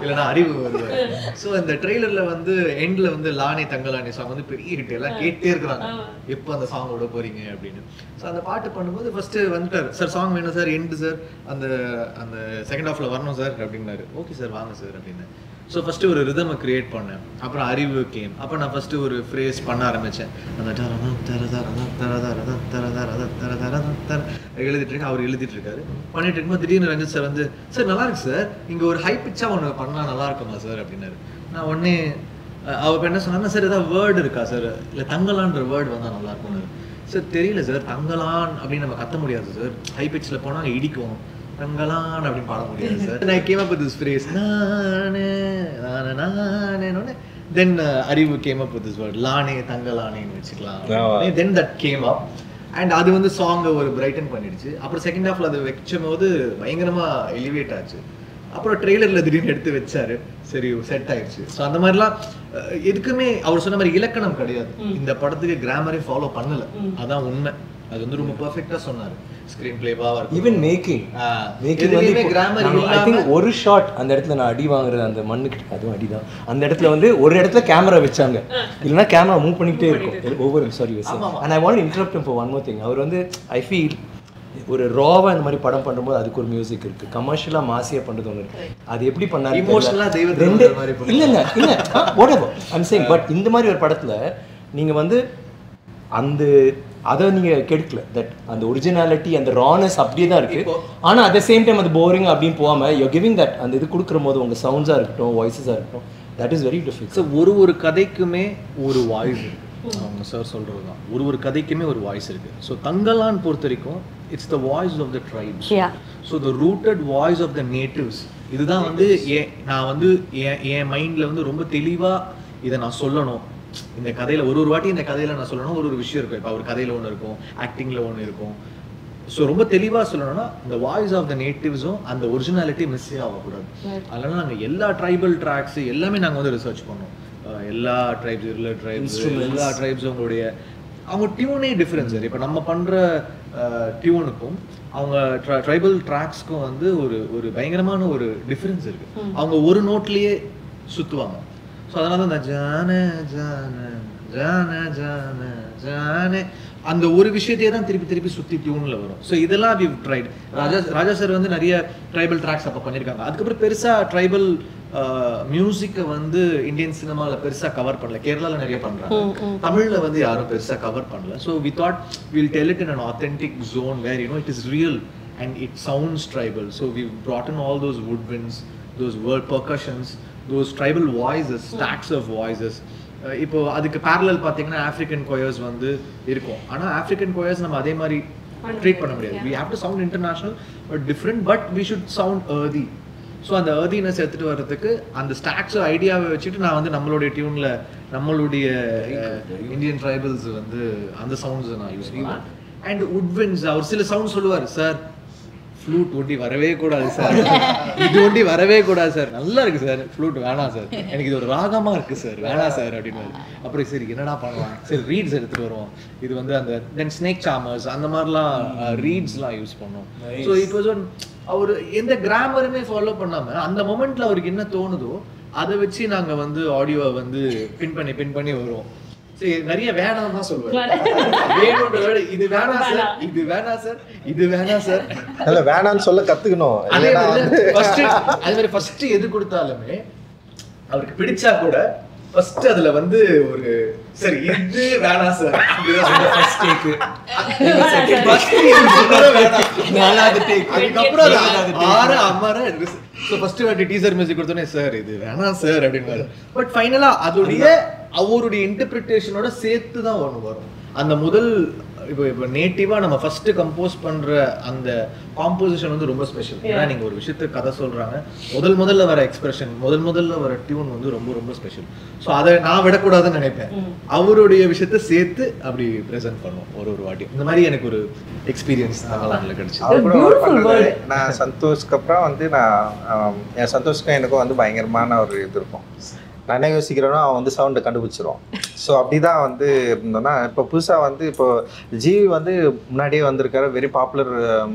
இல்லைன்னா அறிவு வருவார். ஸோ இந்த ட்ரெய்லர்ல வந்து எண்ட்ல வந்து லானே தங்கலானே சாங் வந்து பெரிய ஹிட், எல்லாம் கேட்டே இருக்கிறாங்க எப்போ அந்த சாங் விட போறீங்க அப்படின்னு. ஸோ அந்த பாட்டு பண்ணும்போது ஃபர்ஸ்ட் வந்துட்டார் சார், சாங் வேணும் சார், எண்டு சார், அந்த செகண்ட் ஹாஃப்ல வரணும் சார் அப்படின்னாரு. ஓகே சார் வாங்க சார் அப்படின்னு. ஸோ ஃபஸ்ட்டு ஒரு ரிதமை க்ரியேட் பண்ணேன். அப்புறம் அறிவு கேம். அப்போ நான் ஃபஸ்ட்டு ஒரு ஃப்ரேஸ் பண்ண ஆரம்பித்தேன். அந்த எழுதிட்டுருக்கேன், அவர் எழுதிட்டுருக்காரு. பண்ணிட்டு இருக்கும்போது திடீர்னு ரஞ்சித் சார் வந்து சார் நல்லா இருக்கு சார், இங்கே ஒரு ஹை பிச்சாக ஒன்று பண்ணால் நல்லா இருக்குமா சார் அப்படின்னாரு. நான் உடனே அவர் என்ன சொன்னாங்க, சார் ஏதாவது வேர்டு இருக்கா சார், இல்லை தங்கலான்ற வேர்டு வந்தால் நல்லா இருக்கும்னாரு. சார் தெரியல சார், தங்கலான் அப்படின்னு நம்ம கத்த முடியாது சார், ஹை பிச்சில் போனால் இடிக்கும், தங்கலான் அப்படின்னு பாட முடியாது sir. I came up with this phrase, நானே நானே. Then அறிவு came up with this word, லானே தங்கலானேன்னு வச்சுக்கலாம். Then that came up and அது வந்து சாங்கை ஒரு பிரைட்டன் பண்ணிடுச்சு. அப்புறம் செகண்ட் ஹாஃப்ல அதை வச்சும் போது பயங்கரமா எலிவேட் ஆச்சு. அப்புறம் ட்ரெய்லர்ல திடீர்னு எடுத்து வச்சாரு, சரி செட் ஆயிடுச்சு. ஸோ அந்த மாதிரிலாம் எதுக்குமே அவர் சொன்ன மாதிரி இலக்கணம் கிடையாது. இந்த படத்துக்கு கிராமரே ஃபாலோ பண்ணல, அதான் உண்மை. அது வந்து ரொம்ப பெர்ஃபெக்ட்டா சொன்னாரு. ஸ்கிரீன் பிளேவா ஈவன் மேக்கிங் வந்து கிராமர் ஐ திங்க் ஒரு ஷாட் அந்த இடத்துல நான் அடி வாங்குறது அந்த மண்ணுக்கு அதுவும் அடிதான். அந்த இடத்துல வந்து ஒரு இடத்துல கேமரா வச்சாங்க, இல்லைன்னா கேமரா மூவ் பண்ணிக்கிட்டே இருக்கும் ஒவ்வொரு sorry. And I want interrupt for one more thing. அவர் வந்து ஐ ஃபீல் ஒரு ராவா இந்த மாதிரி படம் பண்ணும்போது அதுக்கு ஒரு மியூசிக் இருக்கு, கமர்ஷியலா மாசியா பண்றது ஒன்று இருக்கு. அது எப்படி பண்ணாரு இமோஷனலா ரெண்டு இல்ல whatever I'm saying. பட் இந்த மாதிரி ஒரு படத்துல நீங்க வந்து அந்த அதை நீங்க கெடுக்கல, தட் அந்த ஒரிஜினாலிட்டி அந்த ரானஸ் அப்படியே தான் இருக்கு. ஆனா அட் த சேம் டைம் அது போரிங் அப்படின்னு போகாம யூ கிவிங் தட் அந்த இது கொடுக்குற போது உங்க சவுண்ட்ஸா இருக்கட்டும், வாய்ஸஸா இருக்கட்டும், that is very difficult. So ஒரு கதைக்குமே ஒரு வாய்ஸ் இருக்கு. அவங்க சார் சொல்றது தான், ஒரு கதைக்குமே ஒரு வாய்ஸ் இருக்கு. ஸோ தங்கலான் பொறுத்த வரைக்கும் it's the voice of the tribes. So the rooted voice of the natives. இதுதான் வந்து நான் வந்து என் மைண்ட்ல வந்து ரொம்ப தெளிவா இதை நான் சொல்லணும். இந்த கதையில ஒரு வாட்டி இந்த கதையில நான் சொல்லணும், ஒரு விஷயம் இருக்கும். இப்போ ஒரு கதையில ஒன்று இருக்கும், ஆக்டிங்ல ஒன்று இருக்கும். ஸோ ரொம்ப தெளிவா சொல்லணும்னா இந்த வாய்ஸ் ஆஃப் த நேட்டிவ்ஸும் அந்த ஒரிஜினாலிட்டி மிஸ்ஸே ஆகக்கூடாது. அதனால நாங்கள் எல்லா ட்ரைபல் ட்ராக்ஸ் எல்லாமே நாங்கள் வந்து ரிசர்ச் பண்ணோம். எல்லா ட்ரைப்ஸ், எல்லா ட்ரைப்ஸும் அவங்க டியூனே டிஃப்ரென்ஸ். இப்போ நம்ம பண்ற டியூனுக்கும் அவங்க ட்ரைபல் ட்ராக்ஸ்க்கும் வந்து ஒரு பயங்கரமான ஒரு டிஃப்ரென்ஸ் இருக்கு. அவங்க ஒரு நோட்லயே சுற்றுவாங்க. ஸோ அதனால தான் இந்த ஜான ஜான ஜான ஜான ஜானே அந்த ஒரு விஷயத்தையே தான் திருப்பி திருப்பி சுற்றி டியூனில் வரும். ஸோ இதெல்லாம் வி ட்ரைட். ராஜா சார் வந்து நிறைய ட்ரைபல் ட்ராக்ஸ் அப்போ பண்ணியிருக்காங்க. அதுக்கப்புறம் பெருசாக ட்ரைபல் மியூசிக்கை வந்து இந்தியன் சினிமாவில் பெருசாக கவர் பண்ணல. கேரளாவில் நிறைய பண்ணுறாங்க, தமிழில் வந்து யாரும் பெருசாக கவர் பண்ணல. So we thought will tell it in an authentic zone where it is real and it sounds tribal. So we've brought in all those woodwinds, those word percussions, those tribal voices, stacks of voices. இப்போ அதுக்கு parallel பார்த்தீங்கன்னா ஆஃப்ரிக்கன் கொயர்ஸ் வந்து இருக்கும். ஆனால் ஆஃப்ரிக்கன் கொயர்ஸ் நம்ம அதே மாதிரி ட்ரீட் பண்ண முடியாது. we have to sound international but different, but we should sound earthy. So அந்த earthiness எடுத்துகிட்டு வர்றதுக்கு அந்த ஸ்டாக்ஸ் ஐடியாவை வச்சுட்டு நான் வந்து நம்மளுடைய டியூனில் நம்மளுடைய இந்தியன் ட்ரைபல்ஸ் வந்து அந்த சவுண்ட்ஸ் நான் யூஸ் பண்ணுவேன். அண்ட் woodwinds அவர் சில சவுண்ட் சொல்லுவார், சார் ஃப்ளூட் ஒண்டி வரவே கூடாது சார், இது ஒண்டி வரவே கூடாது சார், நல்லா இருக்கு சார், ஃப்ளூட் வேணாம் சார், எனக்கு இது ஒரு ராகமா இருக்கு சார், வேணாம் சார் அப்படின்னு. அப்புறம் சரி என்னடா பண்ணலாம், சரி ரீட்ஸ் எடுத்துட்டு வருவோம். இது வந்து அந்த தென் ஸ்னேக் சாமர்ஸ் அந்த மாதிரிலாம் ரீட்ஸ்லாம் யூஸ் பண்ணோம். So it was one hour எந்த கிராமருமே ஃபாலோ பண்ணாம அந்த மொமெண்ட்ல அவருக்கு என்ன தோணுதோ அதை வச்சு நாங்க வந்து ஆடியோவை வந்து பின் பண்ணி வருவோம். சரி நிறைய வேணாம் தான் சொல்லுவேன், வேணும்ன்ற இது வேணாம் சார், இது வேணாம் சார், இது வேணாம் சார், இல்ல வேணாம்னு சொல்ல கத்துக்கணும். அதே மாதிரி ஃபர்ஸ்ட் எது கொடுத்தாலுமே அவருக்கு பிடிச்சா கூட ஃபர்ஸ்ட் அதுல வந்து ஒரு சரி இது வேணாம் சார் ஃபர்ஸ்ட் டேக், ஃபர்ஸ்ட் நாலாவது டேக், அதுக்கப்புறம் ஆறு அம்மாரா. ஸோ ஃபர்ஸ்ட் வாட்டி டீசர் மியூசிக் கொடுத்தோன்னே சார் இது வேணாம் சார் அப்படின்னு. பட் ஃபைனலா அதோடைய அவருடைய இன்டர்பிரிட்டேஷனோட சேர்த்து தான் ஒன்று வரும். அந்த முதல் இப்போ நேட்டிவா நம்ம ஃபர்ஸ்ட் கம்போஸ் பண்ற அந்த காம்போசிஷன் வந்து ரொம்ப ஸ்பெஷல். ஏன்னா நீங்க ஒரு விஷயத்த கதை சொல்றாங்க, முதல்ல வர எக்ஸ்பிரஷன், முதல்ல வர டியூன் வந்து ரொம்ப ரொம்ப ஸ்பெஷல். ஸோ அதை நான் விடக்கூடாதுன்னு நினைப்பேன். அவருடைய விஷயத்த சேர்த்து அப்படி ப்ரெசென்ட் பண்ணுவோம் ஒரு வாட்டி. இந்த மாதிரி எனக்கு ஒரு எக்ஸ்பீரியன்ஸ் நாங்களாம் கிடைச்சது. நான் சந்தோஷ்க்கு அப்புறம் வந்து என் சந்தோஷ்க்கும் எனக்கும் வந்து பயங்கரமான ஒரு இது இருக்கும். நான் என்ன யோசிக்கிறேன்னா அவன் வந்து சவுண்டை கண்டுபிடிச்சிருவான். ஸோ அப்படி தான் வந்து இருந்தோன்னா இப்போ புதுசாக வந்து இப்போ ஜிவி வந்து முன்னாடியே வந்திருக்காரு, வெரி பாப்புலர்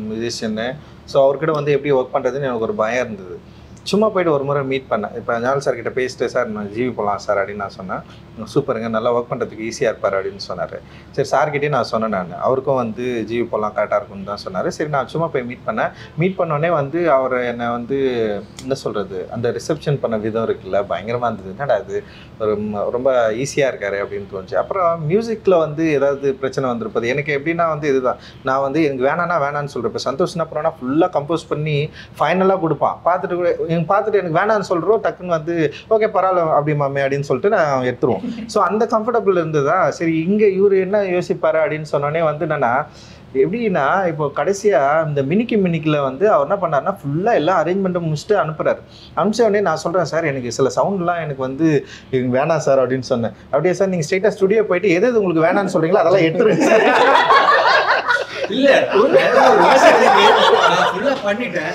மியூசிஷியன்னு. ஸோ அவர்கிட்ட வந்து எப்படி ஒர்க் பண்ணுறதுன்னு எனக்கு ஒரு பயம் இருந்தது. சும்மா போய்ட்டு ஒரு முறை மீட் பண்ணேன். இப்போ ஞானல் சார் கிட்ட பேசிட்டு சார் நான் ஜிவி போகலாம் சார் அப்படின்னு நான் சொன்னேன். சூப்பருங்க, நல்லா ஒர்க் பண்ணுறதுக்கு ஈஸியாக இருப்பார் அப்படின்னு சொன்னார். சரி சார்கிட்டே நான் சொன்னேன், நான் அவருக்கும் வந்து ஜிவி போகலாம் கரெக்டாக இருக்கும்னு தான் சொன்னார். சரி நான் சும்மா போய் மீட் பண்ணேன். மீட் பண்ணோடனே வந்து அவர் என்னை வந்து என்ன சொல்கிறது, அந்த ரிசப்ஷன் பண்ண விதம் இருக்குல்ல பயங்கரமாக இருந்தது. என்னடா அது ஒரு ரொம்ப ஈஸியாக இருக்காரு அப்படின்னு தோணுச்சு. அப்புறம் மியூசிக்கில் வந்து ஏதாவது பிரச்சனை வந்திருப்பது எனக்கு எப்படின்னா வந்து இதுதான், நான் வந்து எனக்கு வேணான்னு சொல்கிறேன். இப்போ சந்தோஷம்னா அப்புறம்னா ஃபுல்லாக கம்போஸ் பண்ணி ஃபைனலாக கொடுப்பான். பார்த்துட்டு எனக்கு வேணான்னு சொல்கிறோம், டக்குன்னு வந்து ஓகே பரவாயில்ல அப்படி மாமே அப்படின்னு சொல்லிட்டு நான் எடுத்துருவோம். ஸோ அந்த கம்ஃபர்டபுள் இருந்ததா. சரி இங்கே இவர் என்ன யோசிப்பாரு அப்படின்னு சொன்னோடனே வந்து என்னன்னா எப்படின்னா இப்போ கடைசியாக இந்த மினிக்கில் வந்து அவர் என்ன பண்ணாருன்னா ஃபுல்லாக எல்லாம் அரேஞ்ச்மெண்ட்டை முடிச்சுட்டு அனுப்புகிறாரு. அனுப்பிச்ச உடனே நான் சொல்கிறேன் சார் எனக்கு சில சவுண்ட்லாம் எனக்கு வந்து வேணாம் சார் அப்படின்னு சொன்னேன். அப்படியே சார் நீங்கள் ஸ்ட்ரெயிட்டாக ஸ்டுடியோ போயிட்டு எது உங்களுக்கு வேணான்னு சொல்கிறீங்களோ அதெல்லாம் எடுத்துருங்க சார். இல்ல பண்ணிட்டேன்.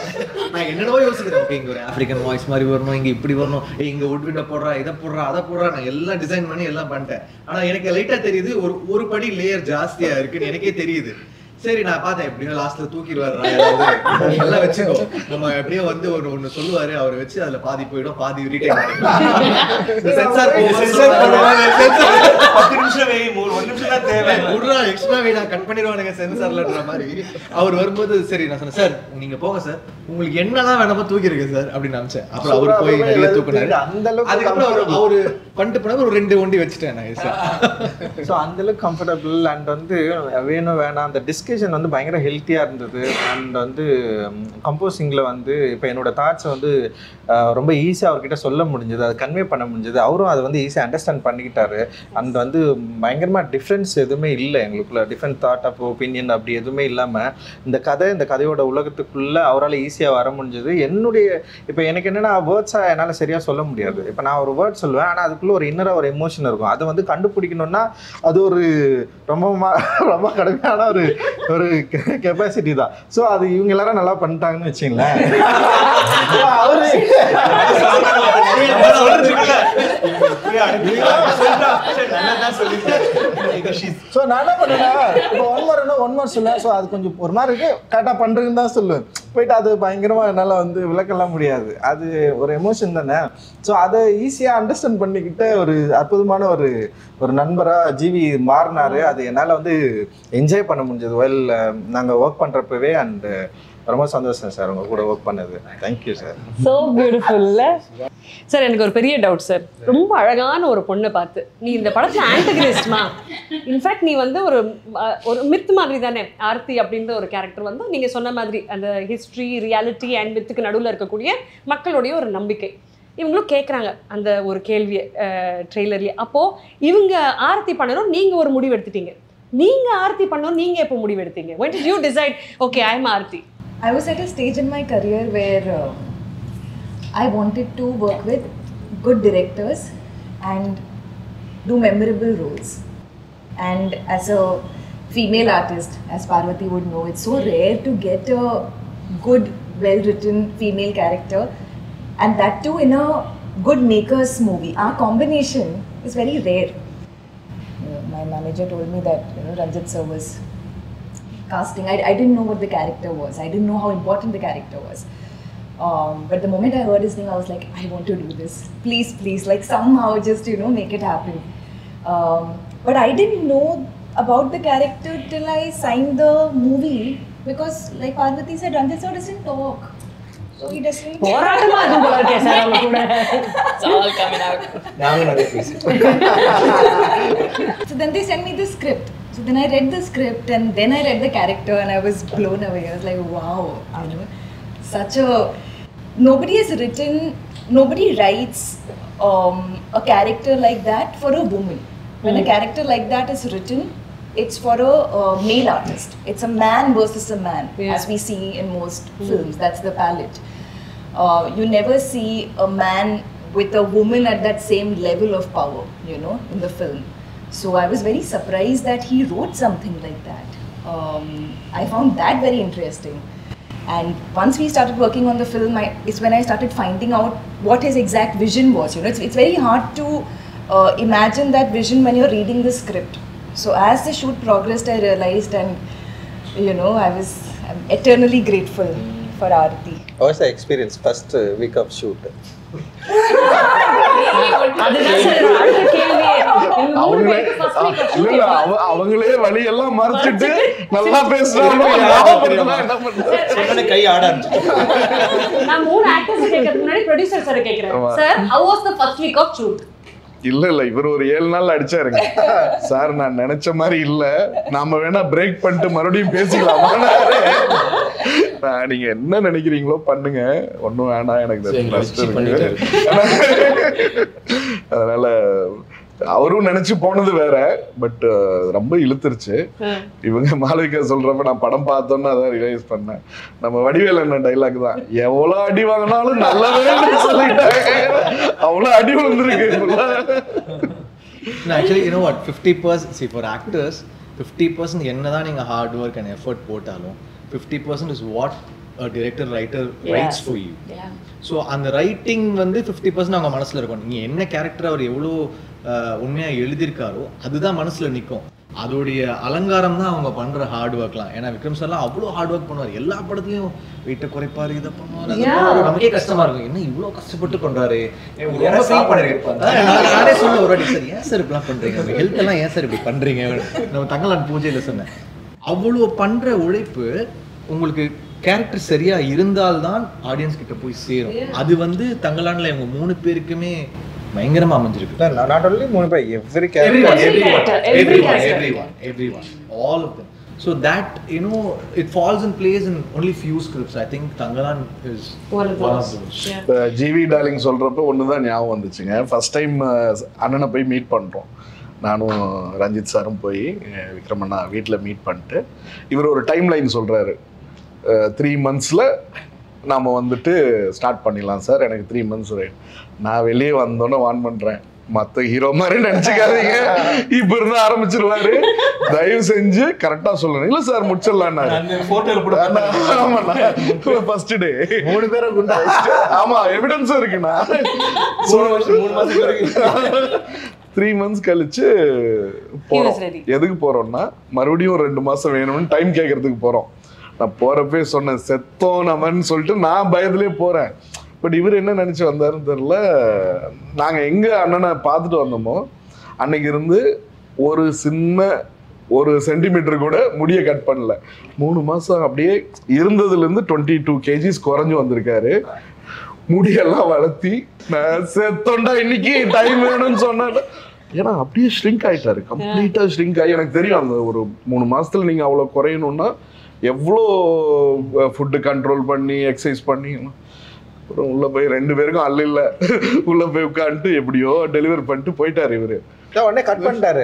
நான் என்னென்னவோ யோசிக்கிறேன், இங்க ஒரு ஆப்பிரிக்கன் வாய்ஸ் மாதிரி வரணும், இங்க இப்படி வரணும், இங்க உட்விண்ட போடுறா, இதை போடுறா, அதை போடுறா, நான் எல்லாம் டிசைன் பண்ணி எல்லாம் பண்ணிட்டேன். ஆனா எனக்கு லைட்டா தெரியுது ஒரு படி லேயர் ஜாஸ்தியா இருக்குன்னு எனக்கே தெரியுது. சரி நான் பார்த்தேன் எப்படின்னா லாஸ்ட்ல தூக்கிடுவாரு எல்லாம் வச்சுக்கோ, நம்ம எப்படியோ வந்து ஒன்னு சொல்லுவாரு, அவரை வச்சு அதுல பாதி போயிடும், பாதி ரீடைன் பண்ணிக்கலாம். சென்சார் 10 நிமிஷம் வை, 1 நிமிஷம் தான் தேவை, விடுறா எக்ஸ்ட்ரா வை நான் கட் பண்ணிடுவானுங்க சென்சார்லன்ற மாதிரி. அவர் வரும்போது சரி நான் சொன்னேன், சார் நீங்க போங்க சார், உங்களுக்கு என்னதான் வேணாமோ தூக்கிருக்கு சார் அப்படின்னு நினைச்சேன். அப்புறம் அவர் போய் நிறைய தூக்குனாரு. அதுக்கப்புறம் அவரு பண்ணிட்டு போன ஒரு 2 ஒண்டி வச்சுட்டேன் நான் சார். ஸோ அந்தளவுக்கு கம்ஃபர்டபுள் அண்ட் வந்து வேணும் வேணாம் அந்த டிஸ்கஷன் வந்து பயங்கர ஹெல்த்தியாக இருந்தது. அண்ட் வந்து கம்போசிங்கில் வந்து இப்போ என்னோட தாட்ஸை வந்து ரொம்ப ஈஸியாக அவர்கிட்ட சொல்ல முடிஞ்சது, அதை கன்வே பண்ண முடிஞ்சது. அவரும் அதை வந்து ஈஸியாக அண்டர்ஸ்டாண்ட் பண்ணிக்கிட்டாரு. அண்ட் வந்து பயங்கரமாக டிஃப்ரென்ஸ் எதுவுமே இல்லை எங்களுக்குள்ள, டிஃப்ரெண்ட் தாட் ஆஃப் ஒப்பீனியன் அப்படி எதுவுமே இல்லாமல் இந்த கதையோட உலகத்துக்குள்ளே அவரால் ஈஸியாக வர முடிஞ்சது. என்னுடைய இப்போ எனக்கு என்னென்னா வேர்ட்ஸாக என்னால் சரியாக சொல்ல முடியாது. இப்போ நான் ஒரு வேர்ட் சொல்லுவேன், ஆனால் அதுக்குள்ளே ஒரு இன்னராக ஒரு எமோஷன் இருக்கும். அதை வந்து கண்டுபிடிக்கணும்னா அது ஒரு ரொம்ப கடுமையான ஒரு கெப்பாசிட்டி தான். ஸோ அது இவங்க எல்லாரும் நல்லா பண்ணிட்டாங்கன்னு வச்சுங்களேன். ஸோ நான் என்ன பண்ணேன்னா இப்போ ஒன் மார் சொல்ல ஸோ அது கொஞ்சம் ஒரு மாதிரி இருக்கு கரெக்டாக பண்ணுறதுன்னு தான் சொல்லுவேன். போயிட்டு அது பயங்கரமாக என்னால் வந்து விளக்கலாம் முடியாது, அது ஒரு எமோஷன் தானே. ஸோ அதை ஈஸியாக அண்டர்ஸ்டாண்ட் பண்ணிக்கிட்ட ஒரு அற்புதமான ஒரு நண்பராக ஜிவி மாறினாரு. அது என்னால் வந்து என்ஜாய் பண்ண முடிஞ்சது வெல் நாங்கள் ஒர்க் பண்ணுறப்பவே. அண்ட் ரொம்ப சந்தோஷம் சார் உங்க கூட ஒர்க் பண்ணது. Thank you sir. ஸோ பியூட்டிஃபுல்ல சார். எனக்கு ஒரு பெரிய டவுட் சார். ரொம்ப அழகான ஒரு பொண்ணை பார்த்து நீ இந்த படத்துல ஆன்டகனிஸ்ட்மா, இன்ஃபேக்ட் நீ வந்து ஒரு மித் மாதிரி தானே ஆர்த்தி அப்படின்ற ஒரு கேரக்டர் வந்து நீங்க சொன்ன மாதிரி அந்த ஹிஸ்ட்ரி ரியாலிட்டி அண்ட் மித்துக்கு நடுவில் இருக்கக்கூடிய மக்களுடைய ஒரு நம்பிக்கை. இவங்களும் கேட்குறாங்க அந்த ஒரு கேள்வியை ட்ரெய்லர்லேயே. அப்போது இவங்க ஆர்த்தி பண்ணணும், நீங்கள் ஒரு முடிவு எடுத்துட்டீங்க. நீங்கள் ஆர்த்தி பண்ணணும், நீங்கள் எப்போ முடிவு எடுத்தீங்க? when did you decide okay I am Aarthi? I was at a stage in my career where I wanted to work with good directors and do memorable roles. And as a female artist, as Parvati would know, it's so rare to get a good, well-written female character, and that too in a good maker's movie. Our combination is very rare. My manager told me that Ranjit sir was casting. I didn't know what the character was. I didn't know how important the character was. But the moment I heard his name, I was like, I want to do this. Please, like somehow just make it happen. But I didn't know about the character till I signed the movie, because like Parvati said, Ranjit sir doesn't talk. So he doesn't. It's all coming out. So then they sent me the script. So then I read the script and then I read the character and I was blown away. I was like, wow, such a... Nobody writes a character like that for a woman. When a character like that is written, it's for a male artist. It's a man versus a man, as we see in most films. That's the palette. You never see a man with a woman at that same level of power, in the film. So I was very surprised that he wrote something like that. I found that very interesting. And once we started working on the film, it's when I started finding out what his exact vision was. It's very hard to imagine that vision when you're reading the script. So as the shoot progressed, I realized, and I'm eternally grateful for Aarti. How was the experience first week of shoot? அவங்களே வழி எல்லாம் மறைச்சிட்டு நல்லா பேசுறாங்க. கை ஆட நான் 3 ஆக்டர்ஸ் கேட்கறதுக்கு முன்னாடி ப்ரொடியூசர் சார் கேக்குறேன். Sir how was the first week of shoot? இல்ல இவர் ஒரு 7 நாள் அடிச்சாருங்க. சார் நான் நினைச்ச மாதிரி இல்ல, நாம வேணா பிரேக் பண்ணிட்டு மறுபடியும் பேசிக்கலாமா? நீங்க என்ன நினைக்கிறீங்களோ பண்ணுங்க, ஒன்னும் வேணாம், எனக்கு அதனால அவரும் நினைச்சு போனது வேற. பட் ரொம்ப இழுத்துருச்சு. இவங்க மாளவிகா சொல்றப்ப நான் படம் பார்த்தோன்னு அதான் ரியலைஸ் பண்ணேன். நம்ம வடிவேல் என்ன டைலாக் தான், எவ்வளவு அடி வாங்கினாலும் நல்லவே சொல்லிட்டாங்க, அவ்வளவு அடி விழுந்துருக்கு. Actually, you know what, 50%, see for actors 50% என்னதான் நீங்க hard work and effort போட்டாலும் 50% is what a director writer writes for you. So அந்த ரைட்டிங் வந்து 50% அவங்க மனசுல இருக்கும். நீங்க என்ன கேரக்டர் அவர் எவ்வளோ உண்மையா எழுதியிருக்காரோ அதுதான் மனசுல நிற்கும். அதோடைய அலங்காரம் தான் அவங்க பண்ற ஹார்ட் ஒர்க்லாம். ஏன்னா விக்ரம் சார்லாம் அவ்வளோ ஹார்ட் ஒர்க் பண்ணுவார். எல்லா படத்துலையும் வெயிட்டை குறைப்பாரு, இதை பண்ணுவாரு. நமக்கே கஷ்டமா இருக்கும், என்ன இவ்வளோ கஷ்டப்பட்டு பண்றாரு. நானே சொன்ன ஒரு வாட்டி, சார் ஏன் சார் இப்படிலாம் பண்றீங்க, ஹெல்த் எல்லாம் ஏன் சார் இப்படி பண்றீங்க, நம்ம தங்கலான் பூஜையில சொன்னேன். அவ்வளோ பண்ற உழைப்பு உங்களுக்கு கேரக்டர் சரியா இருந்தால்தான் ஆடியன்ஸ் கிட்ட போய் சேரும். அது வந்து தங்கலான்ல இவங்க 3 பேருக்குமே பயங்கரமா அமைஞ்சிருக்கு. Not only 3 பேர், everyone, all of them. So that, it falls in place in only few scripts. I think Tangalan is one of those. GV darling சொல்றப்ப ஒண்ணுதான் ஞாபகம் வந்துச்சுங்க. ஃபர்ஸ்ட் டைம் அண்ணனை போய் மீட் பண்றோம். நானும் ரஞ்சித் சாரும் போய் விக்ரமண்ணா வீட்டில் மீட் பண்ணிட்டு இவர் ஒரு டைம் லைன் சொல்றாரு. 3 monthsல நாம வந்துட்டு ஸ்டார்ட் பண்ணிடலாம் சார், எனக்கு 3 months நான் வெளியே வந்தோன்னே வான் பண்ணுறேன், மத்த ஹீரோ மாதிரி நினைச்சுக்காதீங்க, இப்ப இருந்து ஆரம்பிச்சிருவாரு, தயவு செஞ்சு கரெக்டா சொல்லணும். இல்ல சார் முடிச்சிடலாம், ஃபர்ஸ்ட் டே 3 பேரை குண்டா. ஆமா எவிடன்ஸ் இருக்குண்ணா. 3 மாசம் 3 months கழிச்சு போறோம். எதுக்கு போறோம்னா மறுபடியும் 2 மாசம் வேணும்னு டைம் கேட்கறதுக்கு போறோம். நான் போறப்பே சொன்னேன் செத்தோம் நம்மன்னு சொல்லிட்டு நான் பயத்திலே போறேன். பட் இவர் என்ன நினைச்சு வந்தாருன்னு தெரியல. நாங்க எங்க அண்ணனை பார்த்துட்டு வந்தோமோ அன்னைக்கு இருந்து ஒரு சின்ன 1 சென்டிமீட்டர் கூட முடிய கட் பண்ணல. 3 மாசம் அப்படியே இருந்ததுல இருந்து 22 kgs குறைஞ்சு வந்திருக்காரு. முடியெல்லாம் வளர்த்தி நான் செத்தோண்டா இன்னைக்கு டைம் வேணும்னு சொன்னேன். ஏன்னா அப்படியே ஷ்ரிங்க் ஆயிட்டாரு, கம்ப்ளீட்டா ஷ்ரிங்க் ஆகி. எனக்கு தெரியும் அந்த ஒரு 3 மாசத்துல நீங்க அவ்வளவு குறையணும்னா எவ்வளோ ஃபுட்டு கண்ட்ரோல் பண்ணி எக்ஸசைஸ் பண்ணி. அப்புறம் உள்ள போய் 2 பேருக்கும் அல்ல உள்ள போய் உட்காந்துட்டு எப்படியோ டெலிவரி பண்ணிட்டு போயிட்டாரு இவரு. உடனே கட் பண்ணிட்டாரு.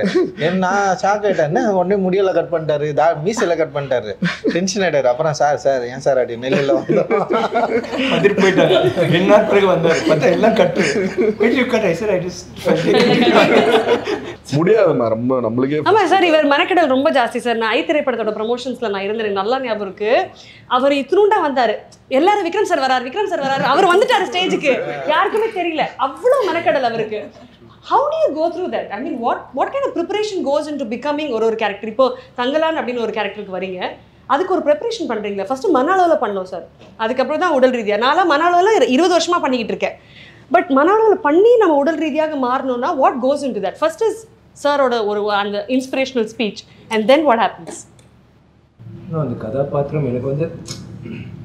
நான் ஷாக் ஆயிட்டேன், உடனே முடியல கட் பண்ணிட்டாரு, மீசையில கட் பண்ணிட்டாரு, டென்ஷன் ஆயிட்டாரு. அப்புறம் சார் ஏன் சார் அப்படி நெல்லில் வந்துட்டு போயிட்டாரு. 2 நாள் பிறகு வந்தாரு, பார்த்தா எல்லாம் கட்டு. முடியாதுமா, ரொம்ப நம்மளுக்கே. ஆமா சார், இவர் மெனக்கெடல் ரொம்ப ஜாஸ்தி சார். நான் ஐ திரைப்படத்தோட ப்ரமோஷன்ஸ்ல நான் இருந்தேன், நல்லா ஞாபகம் இருக்கு. அவர் இத்தினூண்டா வந்தாரு, எல்லாரும் விக்ரம் சார் வராரு, அவர் வந்துட்டாரு ஸ்டேஜுக்கு, யாருக்குமே தெரியல. அவ்வளவு மெனக்கெடல் அவருக்கு. How do you go through that? I mean, what kind of preparation goes into becoming ஒரு கேரக்டர்? இப்போ தங்கலான் அப்படின்னு ஒரு கேரக்டருக்கு வரீங்க, அதுக்கு ஒரு ப்ரிப்பரேஷன் பண்றீங்களா? ஃபர்ஸ்ட் மன அளவில் பண்ணோம் சார், அதுக்கப்புறம் தான் உடல் ரீதியாக. நான் மன அளவில் 20 வருஷமா பண்ணிக்கிட்டு இருக்கேன். பட் மன அளவில் பண்ணி நம்ம உடல் ரீதியாக மாறணும்னா what goes into that? First is சாரோட ஒரு அந்த inspirational speech and then what happens? அந்த கதாபாத்திரம் எனக்கு வந்து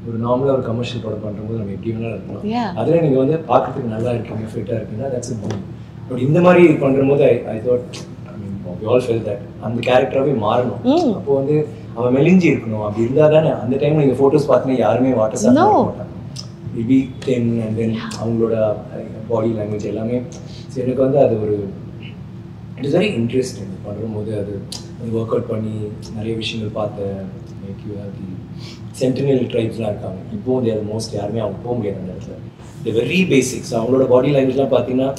ஒரு நார்மலாக ஒரு கமர்ஷியல் படம் பண்ணும்போது நம்ம எப்படி வேணாலும் இருக்கலாம், அதில் நீங்கள் வந்து பார்க்கறதுக்கு நல்லா இருக்கீங்க, ஃபிட்டாக இருக்கீங்கன்னா தட்ஸ் a boom. பட் இந்த மாதிரி பண்ணும்போது I thought, I mean we all fell that அந்த கேரக்டராகவே மாறணும். அப்போ வந்து அவன் மெலிஞ்சி இருக்கணும். அப்படி இருந்தால் தானே அந்த டைம் நீங்கள் ஃபோட்டோஸ் பார்த்தீங்கன்னா யாருமே வாட்டர் சாப்பிட மாட்டாங்க. மேபி 10 அண்ட் தென் அவங்களோட பாடி லாங்குவேஜ் எல்லாமே. ஸோ எனக்கு வந்து அது ஒரு இட் இஸ் வெரி இன்ட்ரெஸ்டிங். பண்ணும்போது அது ஒர்க் அவுட் பண்ணி நிறைய விஷயங்கள் பார்த்தேன். Make you have the sentinel ட்ரைப்ஸ்லாம் இருக்காங்க, இப்போ வந்து அது மோஸ்ட் யாருமே அவங்க போக முடியாது அந்த இடத்துல. தி வெரி பேசிக்ஸ் அவங்களோட பாடி லாங்குவேஜ்லாம் பார்த்தீங்கன்னா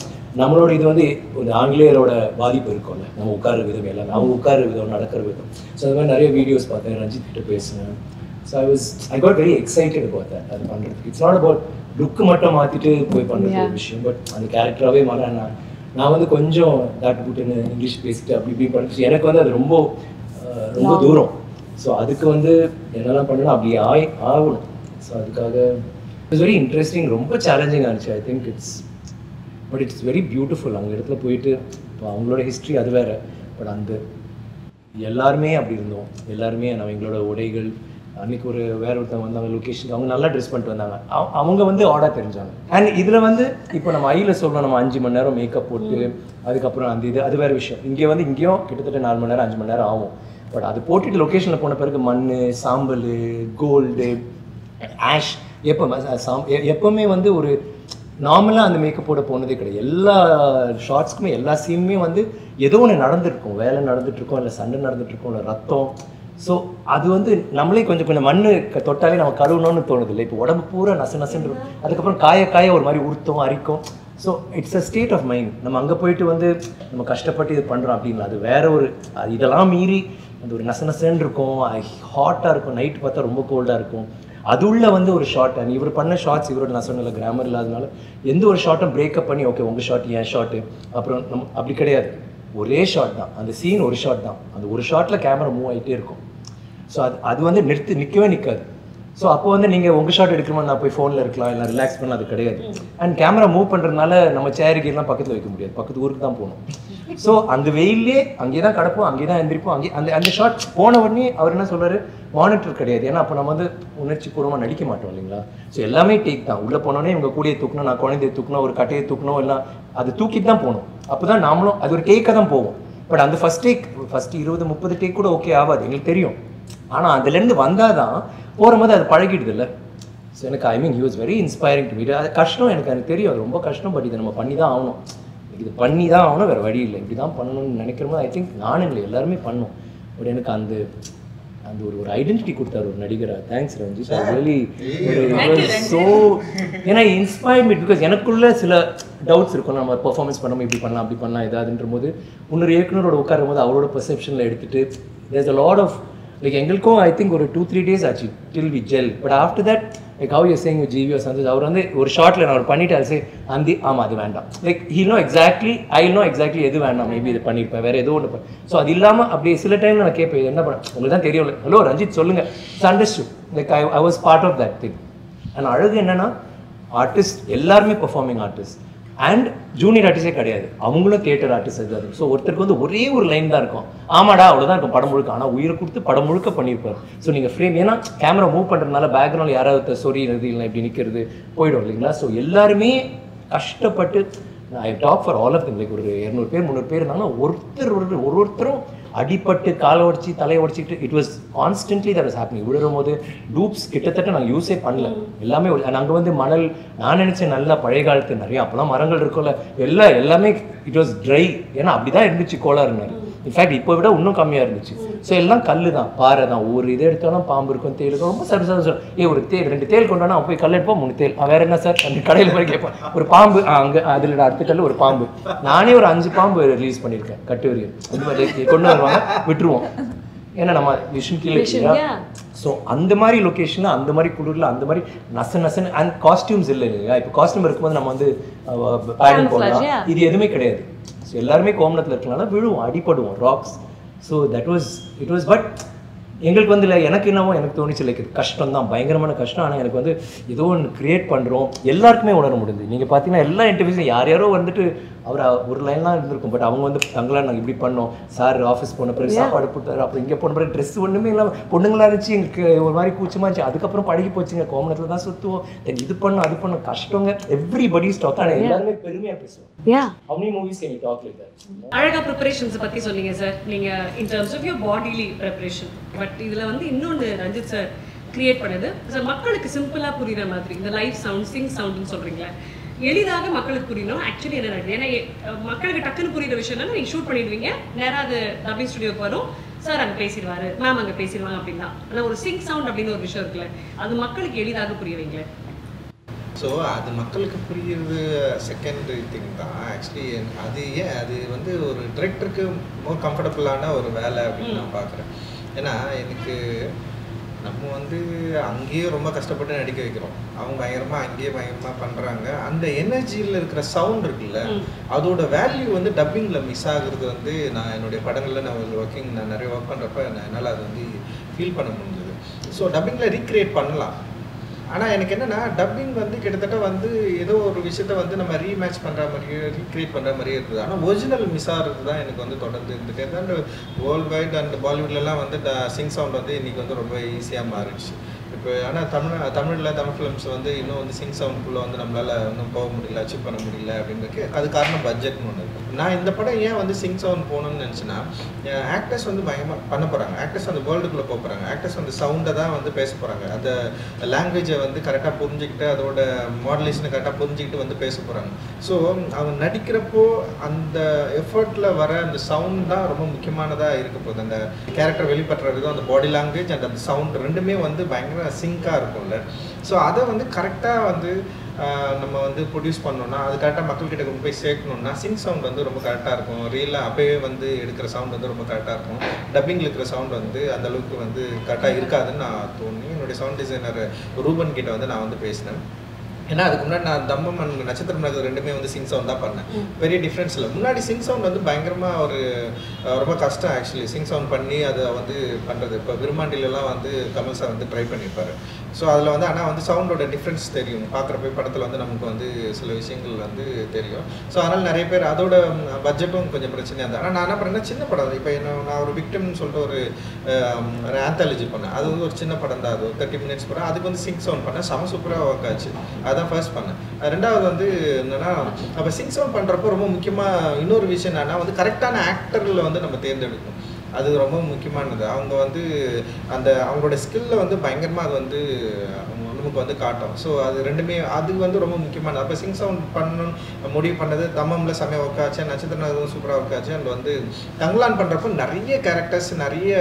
நம்மளோட இது வந்து ஒரு ஆங்கிலேயரோட பாதிப்பு இருக்கும்ல, நம்ம உட்கார விதம் எல்லாமே, அவங்க உட்கார விதம், நடக்கிற விதம். ஸோ அது மாதிரி நிறைய வீடியோஸ் பார்த்தேன், ரஞ்சித் கிட்ட பேசினேன். So I got very excited about that. அது பண்ணுறதுக்கு இட்ஸ் நாட் அபவுட் லுக்கு மட்டும் மாற்றிட்டு போய் பண்ணுறது ஒரு விஷயம், பட் அந்த கேரக்டராகவே மாற நான் வந்து கொஞ்சம் தாட்டு புட்டுன்னு இங்கிலீஷ் பேசிட்டு அப்படி இப்படி பண்ணிச்சு. எனக்கு வந்து அது ரொம்ப தூரம். ஸோ அதுக்கு வந்து என்னெல்லாம் பண்ணணும் அப்படி ஆகணும். ஸோ அதுக்காக இட்ஸ் வெரி இன்ட்ரெஸ்டிங், ரொம்ப சேலஞ்சிங்காக இருந்துச்சு. I think it's very beautiful. அங்கே இடத்துல போயிட்டு இப்போ அவங்களோட ஹிஸ்ட்ரி அது வேறு, பட் அந்த எல்லாருமே அப்படி இருந்தோம். எல்லாருமே நம்ம எங்களோட உடைகள் அன்றைக்கி ஒரு வேற ஒருத்தவங்க வந்தாங்க லொக்கேஷன், அவங்க நல்லா ட்ரெஸ் பண்ணிட்டு வந்தாங்க, அவங்க வந்து ஆடாக தெரிஞ்சாங்க. அண்ட் இதில் வந்து இப்போ நம்ம ஐயில் சொல்லணும், நம்ம 5 மணி நேரம் மேக்கப் போட்டு அதுக்கப்புறம் அந்த இது அது வேறு விஷயம். இங்கே வந்து இங்கேயும் கிட்டத்தட்ட 4 மணி நேரம் 5 மணி நேரம் ஆகும். பட் அது போட்டுட்டு லொக்கேஷனில் போன பிறகு மண், சாம்பல், கோல்டு, ஆஷ், எப்போவுமே வந்து ஒரு நார்மலாக அந்த மேக்கப் போட போனதே கிடையாது. எல்லா ஷார்ட்ஸ்க்குமே எல்லா சீனுமே வந்து ஏதோ ஒன்று நடந்துருக்கும், வேலை நடந்துட்டுருக்கோம், இல்லை சண்டை நடந்துட்டுருக்கோம், இல்லை ரத்தம். ஸோ அது வந்து நம்மளே கொஞ்சம் மண் தொட்டாலே நம்ம கழுவணும்னு தோணுது இல்லை. இப்போ உடம்பு பூரா நசுன்னு அதுக்கப்புறம் காய ஒரு மாதிரி உறுத்தும், அரிக்கும். So it's a state of mind. நம்ம அங்கே போயிட்டு வந்து நம்ம கஷ்டப்பட்டு இது பண்ணுறோம் அப்படின்னு அது வேற ஒரு இதெல்லாம் மீறி அந்த ஒரு நசுன்னு இருக்கும், ஹாட்டாக இருக்கும், நைட்டு பார்த்தா ரொம்ப கோல்டாக இருக்கும். அது உள்ள வந்து ஒரு ஷார்ட், அண்ட் இவர் பண்ண ஷார்ட்ஸ் இவரோட நான் சொன்ன கிராமர் இல்லாதனால எந்த ஒரு ஷார்ட்டும் பிரேக்கப் பண்ணி ஓகே உங்கள் ஷார்ட் என் ஷார்ட்டு அப்புறம் நம்ம அப்படி கிடையாது. ஒரே ஷார்ட் தான், அந்த சீன் ஒரு ஷார்ட் தான், அந்த ஒரு ஷார்ட்டில் கேமரா மூவ் ஆகிட்டே இருக்கும். ஸோ அது வந்து நிற்கவே நிற்காது. ஸோ அப்போ வந்து நீங்கள் உங்கள் ஷார்ட் எடுக்கணுமா, நான் போய் ஃபோனில் இருக்கலாம், இல்லை ரிலாக்ஸ் பண்ண, அது கிடையாது. அண்ட் கேமரா மூவ் பண்ணுறதுனால நம்ம சேரிக்கெல்லாம் பக்கத்தில் வைக்க முடியாது, பக்கத்து ஊருக்கு தான் போகணும். ஸோ அந்த வெயிலே அங்கே தான் கிடப்போம், அங்கே தான் எந்திரிப்போம். அங்கே அந்த ஷார்ட் போன உடனே அவர் என்ன சொல்கிறாரு, மானிட்டர் கிடையாது. ஏன்னா அப்போ நம்ம வந்து உணர்ச்சி பூர்வமாக நடிக்க மாட்டோம் இல்லைங்களா. ஸோ எல்லாமே டேக் தான். உள்ளே போனோடனே இவங்க கூடிய தூக்கணும், நான் குழந்தைய தூக்கணும், ஒரு கட்டையை தூக்கணும், எல்லாம் அது தூக்கிட்டு தான் போகணும். அப்போ தான் நாமளும் அது ஒரு டேக்காக தான் போவோம். பட் அந்த ஃபஸ்ட் 20-30 டேக் கூட ஓகே ஆகாது, எங்களுக்கு தெரியும். ஆனால் அதுலேருந்து வந்தால் தான் போகும்போது அது பழகிடுது இல்லை. ஸோ எனக்கு I mean he was very inspiring to me. அது கஷ்டம், எனக்கு தெரியும் அது ரொம்ப கஷ்டம். பட் இதை நம்ம பண்ணி தான் ஆகணும், இது பண்ணி தான் ஆகணும், வேறு வழி இல்லை. இப்படி தான் பண்ணணும்னு நினைக்கிறோமோ ஐ திங்க் நானும் இல்லை எல்லாருமே பண்ணோம். பட் எனக்கு அந்த ஒரு ஐடென்டிட்டி கொடுத்தாரு ஒரு நடிகராக. தேங்க்ஸ் ரஞ்சித். ரியலி ஸோ ஏன்னா இன்ஸ்பயர்ட் மீ பிகாஸ் எனக்குள்ள சில டவுட்ஸ் இருக்கும். நம்ம பெர்ஃபார்மன்ஸ் பண்ணாமல் இப்படி பண்ணலாம் அப்படி பண்ணலாம் ஏதாதுன்ற போது இன்னொரு இயக்குனரோட உட்காரும் போது அவரோட பெர்செப்ஷனில் எடுத்துகிட்டு there's a lot of like எங்களுக்கும் ஐ திங்க் ஒரு 2-3 days ஆச்சு till we gel. But after that like how you saying with GV Santhosh அவர் வந்து ஒரு ஷார்ட்டில் நான் அவர் பண்ணிட்டு அது அந்த ஆமாம் அது வேண்டாம் like he no exactly I know exactly எது வேண்டாம் மேபி இது பண்ணியிருப்பேன் வேறு ஏதோ ஒன்று. ஸோ அது இல்லாமல் அப்படி சில டைமில் நான் கேட்பேன் என்ன பண்ண உங்களுக்கு தான் தெரியும் ஹலோ ரஞ்சித் சொல்லுங்கள் it's understood like I was part of that thing. And அழகு என்னென்னா ஆர்டிஸ்ட் எல்லாருமே பெர்ஃபார்மிங் ஆர்டிஸ்ட் அண்ட் ஜூனியர் ஆர்டிஸ்டே கிடையாது, அவங்களும் தியேட்டர் ஆர்டிஸ்ட் இருக்காது. ஸோ ஒருத்தருக்கு வந்து ஒரே ஒரு லைன் தான் இருக்கும், ஆமாடா அவ்வளோதான் இருக்கும் படம் முழுக்க. ஆனால் உயிரை கொடுத்து படம் முழுக்க பண்ணியிருப்பார். ஸோ நீங்கள் ஃப்ரேம் ஏன்னா கேமரா மூவ் பண்ணுறதுனால பேக்ரவுண்ட் யாராவது சொறிகிறது இல்லை இப்படி நிற்கிறது போயிடும் இல்லைங்களா. ஸோ எல்லாருமே கஷ்டப்பட்டு I talk for all of them like ஒரு 200 பேர் 300 பேர் இருந்தாங்கன்னா ஒருத்தரும் அடிப்பட்டு காலை உடச்சி தலையை உடச்சிட்டு it was constantly that was happening. விழுறும் போது டூப்ஸ் கிட்டத்தட்ட நாங்கள் யூஸே பண்ணல எல்லாமே. நாங்கள் வந்து மணல் நான் நினச்சேன் நல்லா பழைய காலத்து நிறையா அப்போலாம் மரங்கள் இருக்கும்ல எல்லாமே இட் வாஸ் ட்ரை. ஏன்னா அப்படி தான் இருந்துச்சு கோளாறுனாரு. இன்ஃபேக்ட் இப்போ விட இன்னும் கம்மியாக இருந்துச்சு. ஸோ எல்லாம் கல் தான் பாறை தான். ஒரு இது எடுத்தாலும் பாம்பு இருக்கும் தேல் இருக்கும். ரொம்ப சர்வீஸ் ஒரு தேல் 2 தேல் கொண்டானா அவன் போய் கல் எடுப்போம் 3 தேல் வேறு என்ன சார் அந்த கடையில் போய் கேட்பேன் ஒரு பாம்பு அங்கே அதில் அடுத்த கல் ஒரு பாம்பு. நானே ஒரு 5 பாம்பு ரிலீஸ் பண்ணியிருக்கேன் கட்டுவரியில். இந்த மாதிரி கொண்டு வருவாங்க விட்டுருவோம் ஏன்னா நம்ம விஷன் கீழே. ஸோ அந்த மாதிரி லொக்கேஷனில் அந்த மாதிரி குளிரில் அந்த மாதிரி நசன்னு அண்ட் காஸ்டியூம்ஸ் இல்லை இல்லையா. இப்போ காஸ்டியூம் இருக்கும்போது நம்ம வந்து பேடிங் போடலாம், இது எதுவுமே கிடையாது. ஸோ எல்லாருமே கோமணத்தில் இருக்கனால விழுவோம் அடிப்படுவோம் rocks. So that was it was but எங்களுக்கு வந்து இல்லை எனக்கு என்னவோ எனக்கு தோணிச்சு லைக் கஷ்டம் தான் பயங்கரமான கஷ்டம். ஆனால் எனக்கு வந்து ஏதோ ஒன்று க்ரியேட் பண்ணுறோம் எல்லாருக்குமே உணர முடியுது. நீங்கள் பார்த்தீங்கன்னா எல்லா இன்டர்வியூஸும் யாரோ வந்துட்டு அவர் ஒரு லைன்லாம் இருந்திருக்கும். பட் அவங்க வந்து தங்களாக நாங்கள் இப்படி பண்ணோம் சார் ஆஃபீஸ் போன பிறகு சாப்பாடு போட்டார் அப்புறம் இங்கே போன பிறகு ட்ரெஸ் ஒன்றுமே இல்லாமல் பொண்ணுங்களா இருந்துச்சு எங்களுக்கு ஒரு மாதிரி கூச்சமாக இருந்துச்சு. அதுக்கப்புறம் பழகி போச்சுங்க கோமணத்தில் தான் சுற்றுவோம் தென் இது பண்ணோம் அது பண்ணோம் கஷ்டங்க எவ்ரிபடி ஸ்டாக். ஆனால் எல்லாருமே பெருமையாக பேசுவோம். How many movies can you talk like that? அழகா ப்ரிப்பரேஷன்ஸ் பத்தி சொன்னீங்க சார் நீங்க in terms of your bodily preparation. But இதுல வந்து இன்னொன்று ரஞ்சித் சார் கிரியேட் பண்ணது சார் மக்களுக்கு சிம்பிளா புரியுற மாதிரி இந்த லைவ் சவுண்ட் சிங் சவுண்ட்னு சொல்றீங்களா எளிதாக மக்களுக்கு புரியணும். ஆக்சுவலி என்ன நடக்குது ஏன்னா மக்களுக்கு டக்குன்னு புரியுற விஷயம் என்ன நீங்க ஷூட் பண்ணிடுவீங்க நேராக அது டப்பிங் ஸ்டுடியோக்கு வரும் சார் அங்கே பேசிடுவாரு மேம் அங்கே பேசிடுவாங்க அப்படின்னா. ஆனால் ஒரு சிங் சவுண்ட் அப்படின்னு ஒரு விஷயம் இருக்குல்ல அது மக்களுக்கு எளிதாக புரியவீங்களே. ஸோ அது மக்களுக்கு புரியுறது செகண்டரி திங் தான் ஆக்சுவலி. அது ஏன் அது வந்து ஒரு டிரெக்டருக்கு மோர் கம்ஃபர்டபுளான ஒரு வேலை அப்படின்னு நான் பார்க்குறேன். ஏன்னா எனக்கு நம்ம வந்து அங்கேயே ரொம்ப கஷ்டப்பட்டு நடிக்க வைக்கிறோம், அவங்க பயங்கரமாக பண்ணுறாங்க. அந்த எனர்ஜியில் இருக்கிற சவுண்ட் இருக்குல்ல அதோட வேல்யூ வந்து டப்பிங்கில் மிஸ் ஆகுறது வந்து நான் என்னுடைய படங்களில் நான் நிறைய ஒர்க் பண்ணுறப்ப என்னால் அது வந்து ஃபீல் பண்ண முடிஞ்சது. ஸோ டப்பிங்கில் ரீக்ரியேட் பண்ணலாம். ஆனால் எனக்கு என்னென்னா டப்பிங் வந்து கிட்டத்தட்ட வந்து ஏதோ ஒரு விஷயத்த வந்து நம்ம ரீமேட்ச் பண்ணுற மாதிரியே ரீக்ரியேட் பண்ணுற மாதிரியே இருக்குது. ஆனால் ஒரிஜினல் மிஸ் ஆகிறது தான் எனக்கு வந்து தொடர்ந்து இருந்துகிட்டே தான். அண்ட் வேர்ல்டு வைட் அண்ட் பாலிவுட்லலாம் வந்து சிங் சவுண்ட் வந்து இன்றைக்கி வந்து ரொம்ப ஈஸியாக மாறிடுச்சு இப்போ. ஆனால் தமிழ் ஃபிலிம்ஸ் வந்து இன்னும் வந்து சிங் சவுண்டுக்குள்ளே வந்து நம்மளால் இன்னும் போக முடியல அச்சீவ் பண்ண முடியல அப்படின்றதுக்கு அது காரணம் பட்ஜெட்னு ஒன்று இருக்குது. நான் இந்த படம் ஏன் வந்து சிங் சவுண்ட் போகணும்னு நினச்சின்னா ஆக்டர்ஸ் வந்து பயங்கரமாக பண்ண போகிறாங்க, ஆக்டர்ஸ் வந்து வேர்ல்டுக்குள்ளே போக போகிறாங்க, ஆக்டர்ஸ் வந்து சவுண்டை தான் வந்து பேச போகிறாங்க, அந்த லாங்குவேஜை வந்து கரெக்டாக புரிஞ்சுக்கிட்டு அதோட மாடுலேஷனை கரெக்டாக புரிஞ்சுக்கிட்டு வந்து பேச போகிறாங்க. ஸோ அவங்க நடிக்கிறப்போ அந்த எஃபர்ட்டில் வர அந்த சவுண்ட் தான் ரொம்ப முக்கியமானதாக இருக்க போகுது. அந்த கேரக்டர் வெளிப்படுற விதம் அந்த பாடி லாங்குவேஜ் அண்ட் அந்த சவுண்ட் ரெண்டுமே வந்து பயங்கர சிங்காக இருக்கும்ல. ஸோ அதை வந்து கரெக்டாக வந்து நம்ம வந்து ப்ரொடியூஸ் பண்ணோன்னா அது கரெக்டாக மக்கள்கிட்ட கொண்டு போய் சேர்க்கணுன்னா சிங் சவுண்ட் வந்து ரொம்ப கரெக்டாக இருக்கும். ரியலாக அப்போயே வந்து எடுக்கிற சவுண்ட் வந்து ரொம்ப கரெக்டாக இருக்கும். டப்பிங்கில் இருக்கிற சவுண்ட் வந்து அந்தளவுக்கு வந்து கரெக்டாக இருக்காதுன்னு நான் தோணி என்னுடைய சவுண்ட் டிசைனர் ரூபன் கிட்ட வந்து நான் வந்து பேசினேன். ஏன்னா அதுக்கு முன்னாடி நான் தம்மம் அண்ட் நட்சத்திரம் நகர் ரெண்டுமே வந்து சிங் சவுண்ட் தான் பண்ணேன். பெரிய டிஃப்ரென்ஸ் இல்லை. முன்னாடி சிங் சவுண்ட் வந்து பயங்கரமாக ஒரு ரொம்ப கஷ்டம் ஆக்சுவலி சிங் சவுண்ட் பண்ணி அதை வந்து பண்ணுறது. இப்போ விருமாண்டிலெலாம் வந்து கமல் சார் வந்து ட்ரை பண்ணியிருப்பார். ஸோ அதில் வந்து ஆனால் வந்து சவுண்டோட டிஃப்ரென்ஸ் தெரியும் பார்க்குறப்ப படத்தில் வந்து நமக்கு வந்து சில விஷயங்கள் வந்து தெரியும். ஸோ அதனால் நிறைய பேர் அதோட பட்ஜெட்டும் கொஞ்சம் பிரச்சனையாக இருந்தது. ஆனால் நான் என்ன பண்ணேன்னா சின்ன படம் இப்போ நான் ஒரு விக்டிம்னு சொல்லிட்டு ஒரு ஆந்தாலஜி பண்ணேன். அது வந்து ஒரு சின்ன படம் தான், அது ஒரு 30 minutes படம். அதுக்கு வந்து சிங் சவுண்ட் பண்ணேன், செம சூப்பராக ஒர்க் ஆச்சு. அதான் ஃபர்ஸ்ட் பண்ணேன். ரெண்டாவது வந்து என்னென்னா அப்போ சிங் சவுண்ட் பண்ணுறப்போ ரொம்ப முக்கியமாக இன்னொரு விஷயம் என்னன்னா வந்து கரெக்டான ஆக்டரில் வந்து நம்ம தேர்ந்தெடுக்கணும். அது ரொம்ப முக்கியமானது. அவங்க வந்து அந்த அவங்களோட ஸ்கில்ல வந்து பயங்கரமாக அது வந்து நமக்கு வந்து காட்டும். ஸோ அது ரெண்டுமே அது வந்து ரொம்ப முக்கியமானது. அப்போ சிங் சவுண்ட் பண்ணணும் முடிவு பண்ணது தம்மம்ல செம்மையாக ஒர்க் ஆச்சு, நட்சத்திரம் சூப்பராக ஒர்க் ஆச்சு. அண்ட் வந்து தங்கலான் பண்ணுறப்போ நிறைய கேரக்டர்ஸ், நிறைய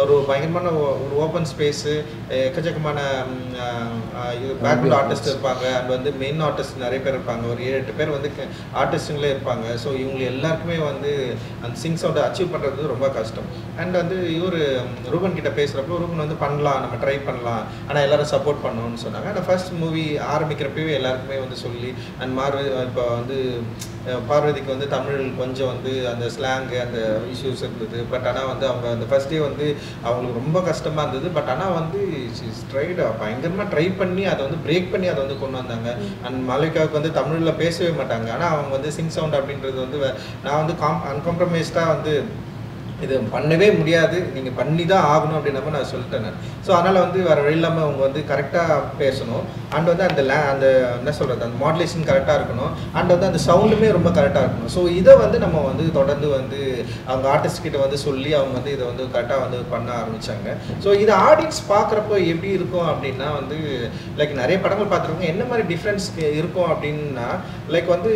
ஒரு பயங்கரமான ஒரு ஓப்பன் ஸ்பேஸு, எக்கச்சக்கமான பேக்ரவுண்ட் ஆர்டிஸ்ட் இருப்பாங்க. அண்ட் வந்து மெயின் ஆர்டிஸ்ட் நிறைய பேர் இருப்பாங்க, ஒரு 7-8 பேர் வந்து ஆர்டிஸ்ட்டுங்களே இருப்பாங்க. ஸோ இவங்க எல்லாருக்குமே வந்து அந்த சிங் சவுண்டை அச்சீவ் பண்ணுறது ரொம்ப கஷ்டம். அண்ட் வந்து இவர் ரூபன் கிட்ட பேசுகிறப்போ ரூபன் வந்து பண்ணலாம், நம்ம ட்ரை பண்ணலாம், ஆனால் எல்லாரும் சப்போர்ட் பண்ணணும்னு சொன்னாங்க. அந்த ஃபர்ஸ்ட் மூவி ஆரம்பிக்கிறப்பவே எல்லாருக்குமே வந்து சொல்லி அண்ட் இப்போ வந்து பார்வதிக்கு வந்து தமிழ் கொஞ்சம் வந்து அந்த ஸ்லாங்கு அந்த இஷ்யூஸ் இருந்தது. பட் ஆனால் வந்து அவங்க அந்த ஃபர்ஸ்ட் டே வந்து அவங்களுக்கு ரொம்ப கஷ்டமாக இருந்தது. பட் ஆனால் வந்து பயங்கரமாக ட்ரை பண்ணி அதை வந்து பிரேக் பண்ணி அதை வந்து கொண்டு வந்தாங்க. அண்ட் மாலிகாவுக்கு வந்து தமிழில் பேசவே மாட்டாங்க, ஆனால் அவங்க வந்து சிங் சவுண்ட் அப்படின்றது வந்து நான் வந்து அன்காம்ப்ரமைஸ்டாக வந்து இது பண்ணவே முடியாது, நீங்கள் பண்ணி தான் ஆகணும் அப்படின்னப்போ நான் சொல்லிட்டேன் நான். ஸோ அதனால் வந்து வேறு வழி இல்லாமல் அவங்க வந்து கரெக்டாக பேசணும். அண்ட் வந்து அந்த என்ன சொல்கிறது, அந்த மாடுலேஷன் கரெக்டாக இருக்கணும். அண்ட் வந்து அந்த சவுண்டுமே ரொம்ப கரெக்டாக இருக்கணும். ஸோ இதை வந்து நம்ம வந்து தொடர்ந்து வந்து அவங்க ஆர்டிஸ்ட் கிட்ட வந்து சொல்லி அவங்க வந்து இதை வந்து கரெக்டாக வந்து பண்ண ஆரம்பித்தாங்க. ஸோ இதை ஆடியன்ஸ் பார்க்குறப்போ எப்படி இருக்கும் அப்படின்னா வந்து லைக் நிறைய படங்கள் பார்த்துருக்கோங்க, என்ன மாதிரி டிஃப்ரென்ஸ் இருக்கும் அப்படின்னா லைக் வந்து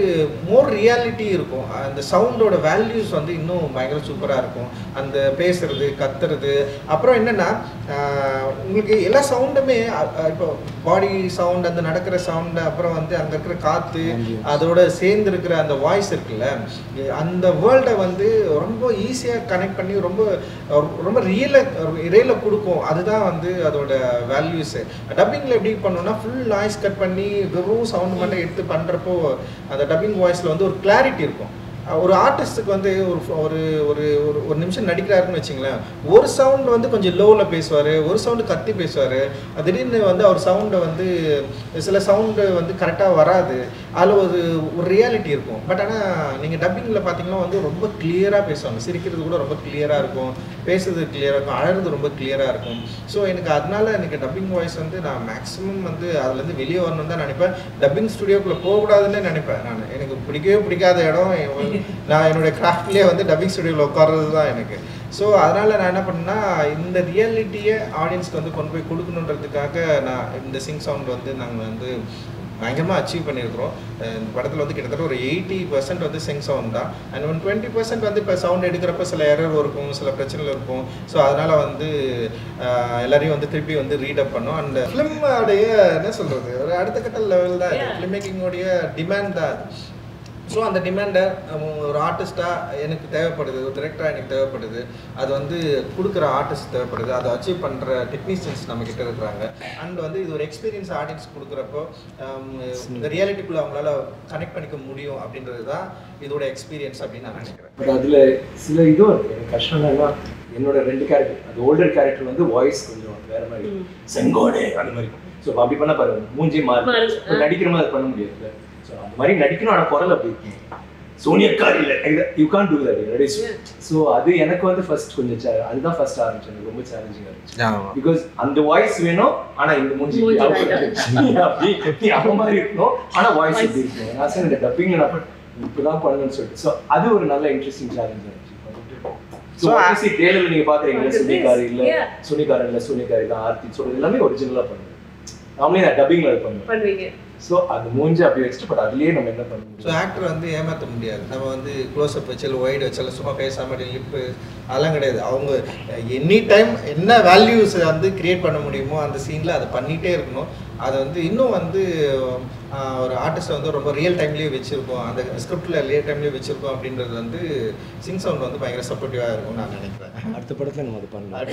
மோர் ரியாலிட்டி இருக்கும். அந்த சவுண்டோட வேல்யூஸ் வந்து இன்னும் பயங்கர சூப்பராக இருக்கும். அந்த பேசுறது, கத்துறது, அப்புறம் என்னன்னா உங்களுக்கு எல்லா சவுண்டுமே இப்போ பாடி சவுண்ட், அந்த நடக்கிற சவுண்டு, அப்புறம் வந்து அங்கே இருக்கிற காற்று, அதோட சேர்ந்து இருக்கிற அந்த வாய்ஸ் இருக்குல்ல, அந்த வேர்ல்டை வந்து ரொம்ப ஈஸியாக கனெக்ட் பண்ணி ரொம்ப ரொம்ப ரியலாக கொடுக்கும். அதுதான் வந்து அதோட வேல்யூஸு. டப்பிங்கில் எப்படி பண்ணோம்னா ஃபுல் நாய்ஸ் கட் பண்ணி வெறும் சவுண்டு மட்டும் எடுத்து பண்ணுறப்போ அந்த டப்பிங் வாய்ஸில் வந்து ஒரு கிளாரிட்டி இருக்கும். ஒரு ஆர்டிஸ்ட்டுக்கு வந்து ஒரு ஒரு ஒரு நிமிஷம் நடிக்கிறாருன்னு வச்சுங்களேன், ஒரு சவுண்ட் வந்து கொஞ்சம் லோவில் பேசுவார், ஒரு சவுண்டு கத்தி பேசுவார். திடீர்னு வந்து அவர் சவுண்டை வந்து சில சவுண்டு வந்து கரெக்டாக வராது, அதில் ஒரு ரியாலிட்டி இருக்கும். பட் ஆனால் நீங்கள் டப்பிங்கில் பார்த்தீங்கன்னா வந்து ரொம்ப கிளியராக பேசுவாங்க, சிரிக்கிறது கூட ரொம்ப கிளியராக இருக்கும், பேசுறது கிளியராக இருக்கும், அழகிறது ரொம்ப கிளியராக இருக்கும். ஸோ எனக்கு டப்பிங் வாய்ஸ் வந்து நான் மேக்ஸிமம் வந்து அதுலேருந்து வெளியே வரணும்னு தான் நினைப்பேன். டப்பிங் ஸ்டுடியோக்குள்ளே போகக்கூடாதுன்னு நினைப்பேன் நான். எனக்கு பிடிக்கவே பிடிக்காத இடம் நான் என்னுடைய கிராஃப்ட்லேயே வந்து டப்பிங் ஸ்டுடியோவில் உட்கார்றது தான் எனக்கு. ஸோ அதனால் நான் என்ன பண்ணேன்னா இந்த ரியாலிட்டியை ஆடியன்ஸ்க்கு வந்து கொண்டு போய் கொடுக்கணுன்றதுக்காக நான் இந்த சிங் சவுண்ட் வந்து நாங்கள் வந்து பயங்கரமாக அச்சீவ் பண்ணியிருக்கிறோம். இந்த படத்தில் வந்து கிட்டத்தட்ட ஒரு 80% வந்து சிங் சவுண்ட் தான். அண்ட் 20% வந்து இப்போ சவுண்ட் எடுக்கிறப்ப சில எரர் இருக்கும், சில பிரச்சனைகள் இருக்கும். ஸோ அதனால் வந்து எல்லாரையும் வந்து திருப்பி வந்து ரீடப் பண்ணோம். அண்ட் ஃபிலிமோடைய என்ன சொல்கிறது, ஒரு அடுத்த கட்ட லெவல் தான் இது, ஃபிலிம் மேக்கிங்கோடைய டிமாண்ட் தான் அது. ஸோ அந்த டிமாண்டை ஒரு ஆர்டிஸ்ட்டாக எனக்கு தேவைப்படுது, ஒரு டிரெக்டராக எனக்கு தேவைப்படுது, அது வந்து கொடுக்குற ஆர்டிஸ்ட் தேவைப்படுது, அதை அச்சீவ் பண்ணுற டெக்னீஷியன்ஸ் நம்மக்கிட்ட இருக்கிறாங்க. அண்ட் வந்து இது ஒரு எக்ஸ்பீரியன்ஸ் ஆடியன்ஸ் கொடுக்குறப்போ இந்த ரியாலிட்டிக்குள்ளே அவங்களால கனெக்ட் பண்ணிக்க முடியும் அப்படின்றது தான் இதோட எக்ஸ்பீரியன்ஸ் அப்படின்னு நான் நினைக்கிறேன். பட் அதில் சில இதுவும் இருக்குது, எனக்கு கஷ்டம் என்னன்னா என்னோட 2 கேரக்டர், அந்த ஓல்டர் கேரக்டர் வந்து வாய்ஸ் கொஞ்சம் வேறு மாதிரி செங்கோடே அந்த மாதிரி. ஸோ அப்படி பண்ண பாருங்க மூஞ்சி மாறி நடிக்கிற மாதிரி அது பண்ண முடியாது. ஸோ அந்த மாதிரி நடிக்கணும், ஆனால் குரல் அப்படி இருக்கும். சோனியக்கா இல்லை, you can do that. So அது எனக்கு வந்து ஃபர்ஸ்ட் கொஞ்சம் அதுதான் ஃபர்ஸ்ட் ஆரம்பிச்சேன், எனக்கு ரொம்ப சேலஞ்சிங்காக இருந்துச்சு. பிகாஸ் அந்த வாய்ஸ் வேணும், ஆனால் இந்த மூஞ்சி அப்படி அப்போ மாதிரி இருக்கணும், ஆனால் வாய்ஸ் எப்படி இருக்கணும். நான் சார் இந்த டப்பிங் நான் இப்படிதான் பண்ணணும்னு சொல்லிட்டு. ஸோ அது ஒரு நல்ல இன்ட்ரெஸ்டிங் சேலஞ்சாக இருந்துச்சு. ஸோ ஆக்சுவலி ட்ரெயிலரில் நீங்கள் பார்க்குறீங்களா, சோனிகார் இல்லை சோனிகாரன் இல்லை சோனிகார் இல்லை ஆர்த்தி சொல்கிறது எல்லாமே ஒரிஜினலாக பண்ணுவேன். நாமளே நான் டப்பிங்கில் பண்ணுவேன். ஸோ அது மூஞ்சி அப்படி வச்சுட்டு பட் அதுலேயே நம்ம என்ன பண்ண முடியும். ஸோ ஆக்டர் வந்து ஏமாற்ற முடியாது. நம்ம வந்து க்ளோஸ்அப் வச்சாலும் ஒய்டு வச்சாலும் சும்மா பேசாமல் லிப்பு அதெல்லாம் கிடையாது. அவங்க எனி டைம் என்ன வேல்யூஸ் வந்து கிரியேட் பண்ண முடியுமோ அந்த சீனில் அதை பண்ணிகிட்டே இருக்கணும். அதை வந்து இன்னும் வந்து ஒரு ஆர்டிஸ்ட்டை வந்து ரொம்ப ரியல் டைம்லேயே வச்சுருக்கோம், அந்த ஸ்கிரிப்டில் ரியல் டைம்லேயே வச்சுருக்கோம் அப்படின்றது வந்து சிங் சவுண்ட் வந்து பயங்கர சப்போர்ட்டிவாக இருக்கும்னு நான் நினைக்கிறேன். அடுத்த படத்தில் நம்ம அது பண்ணலாம்.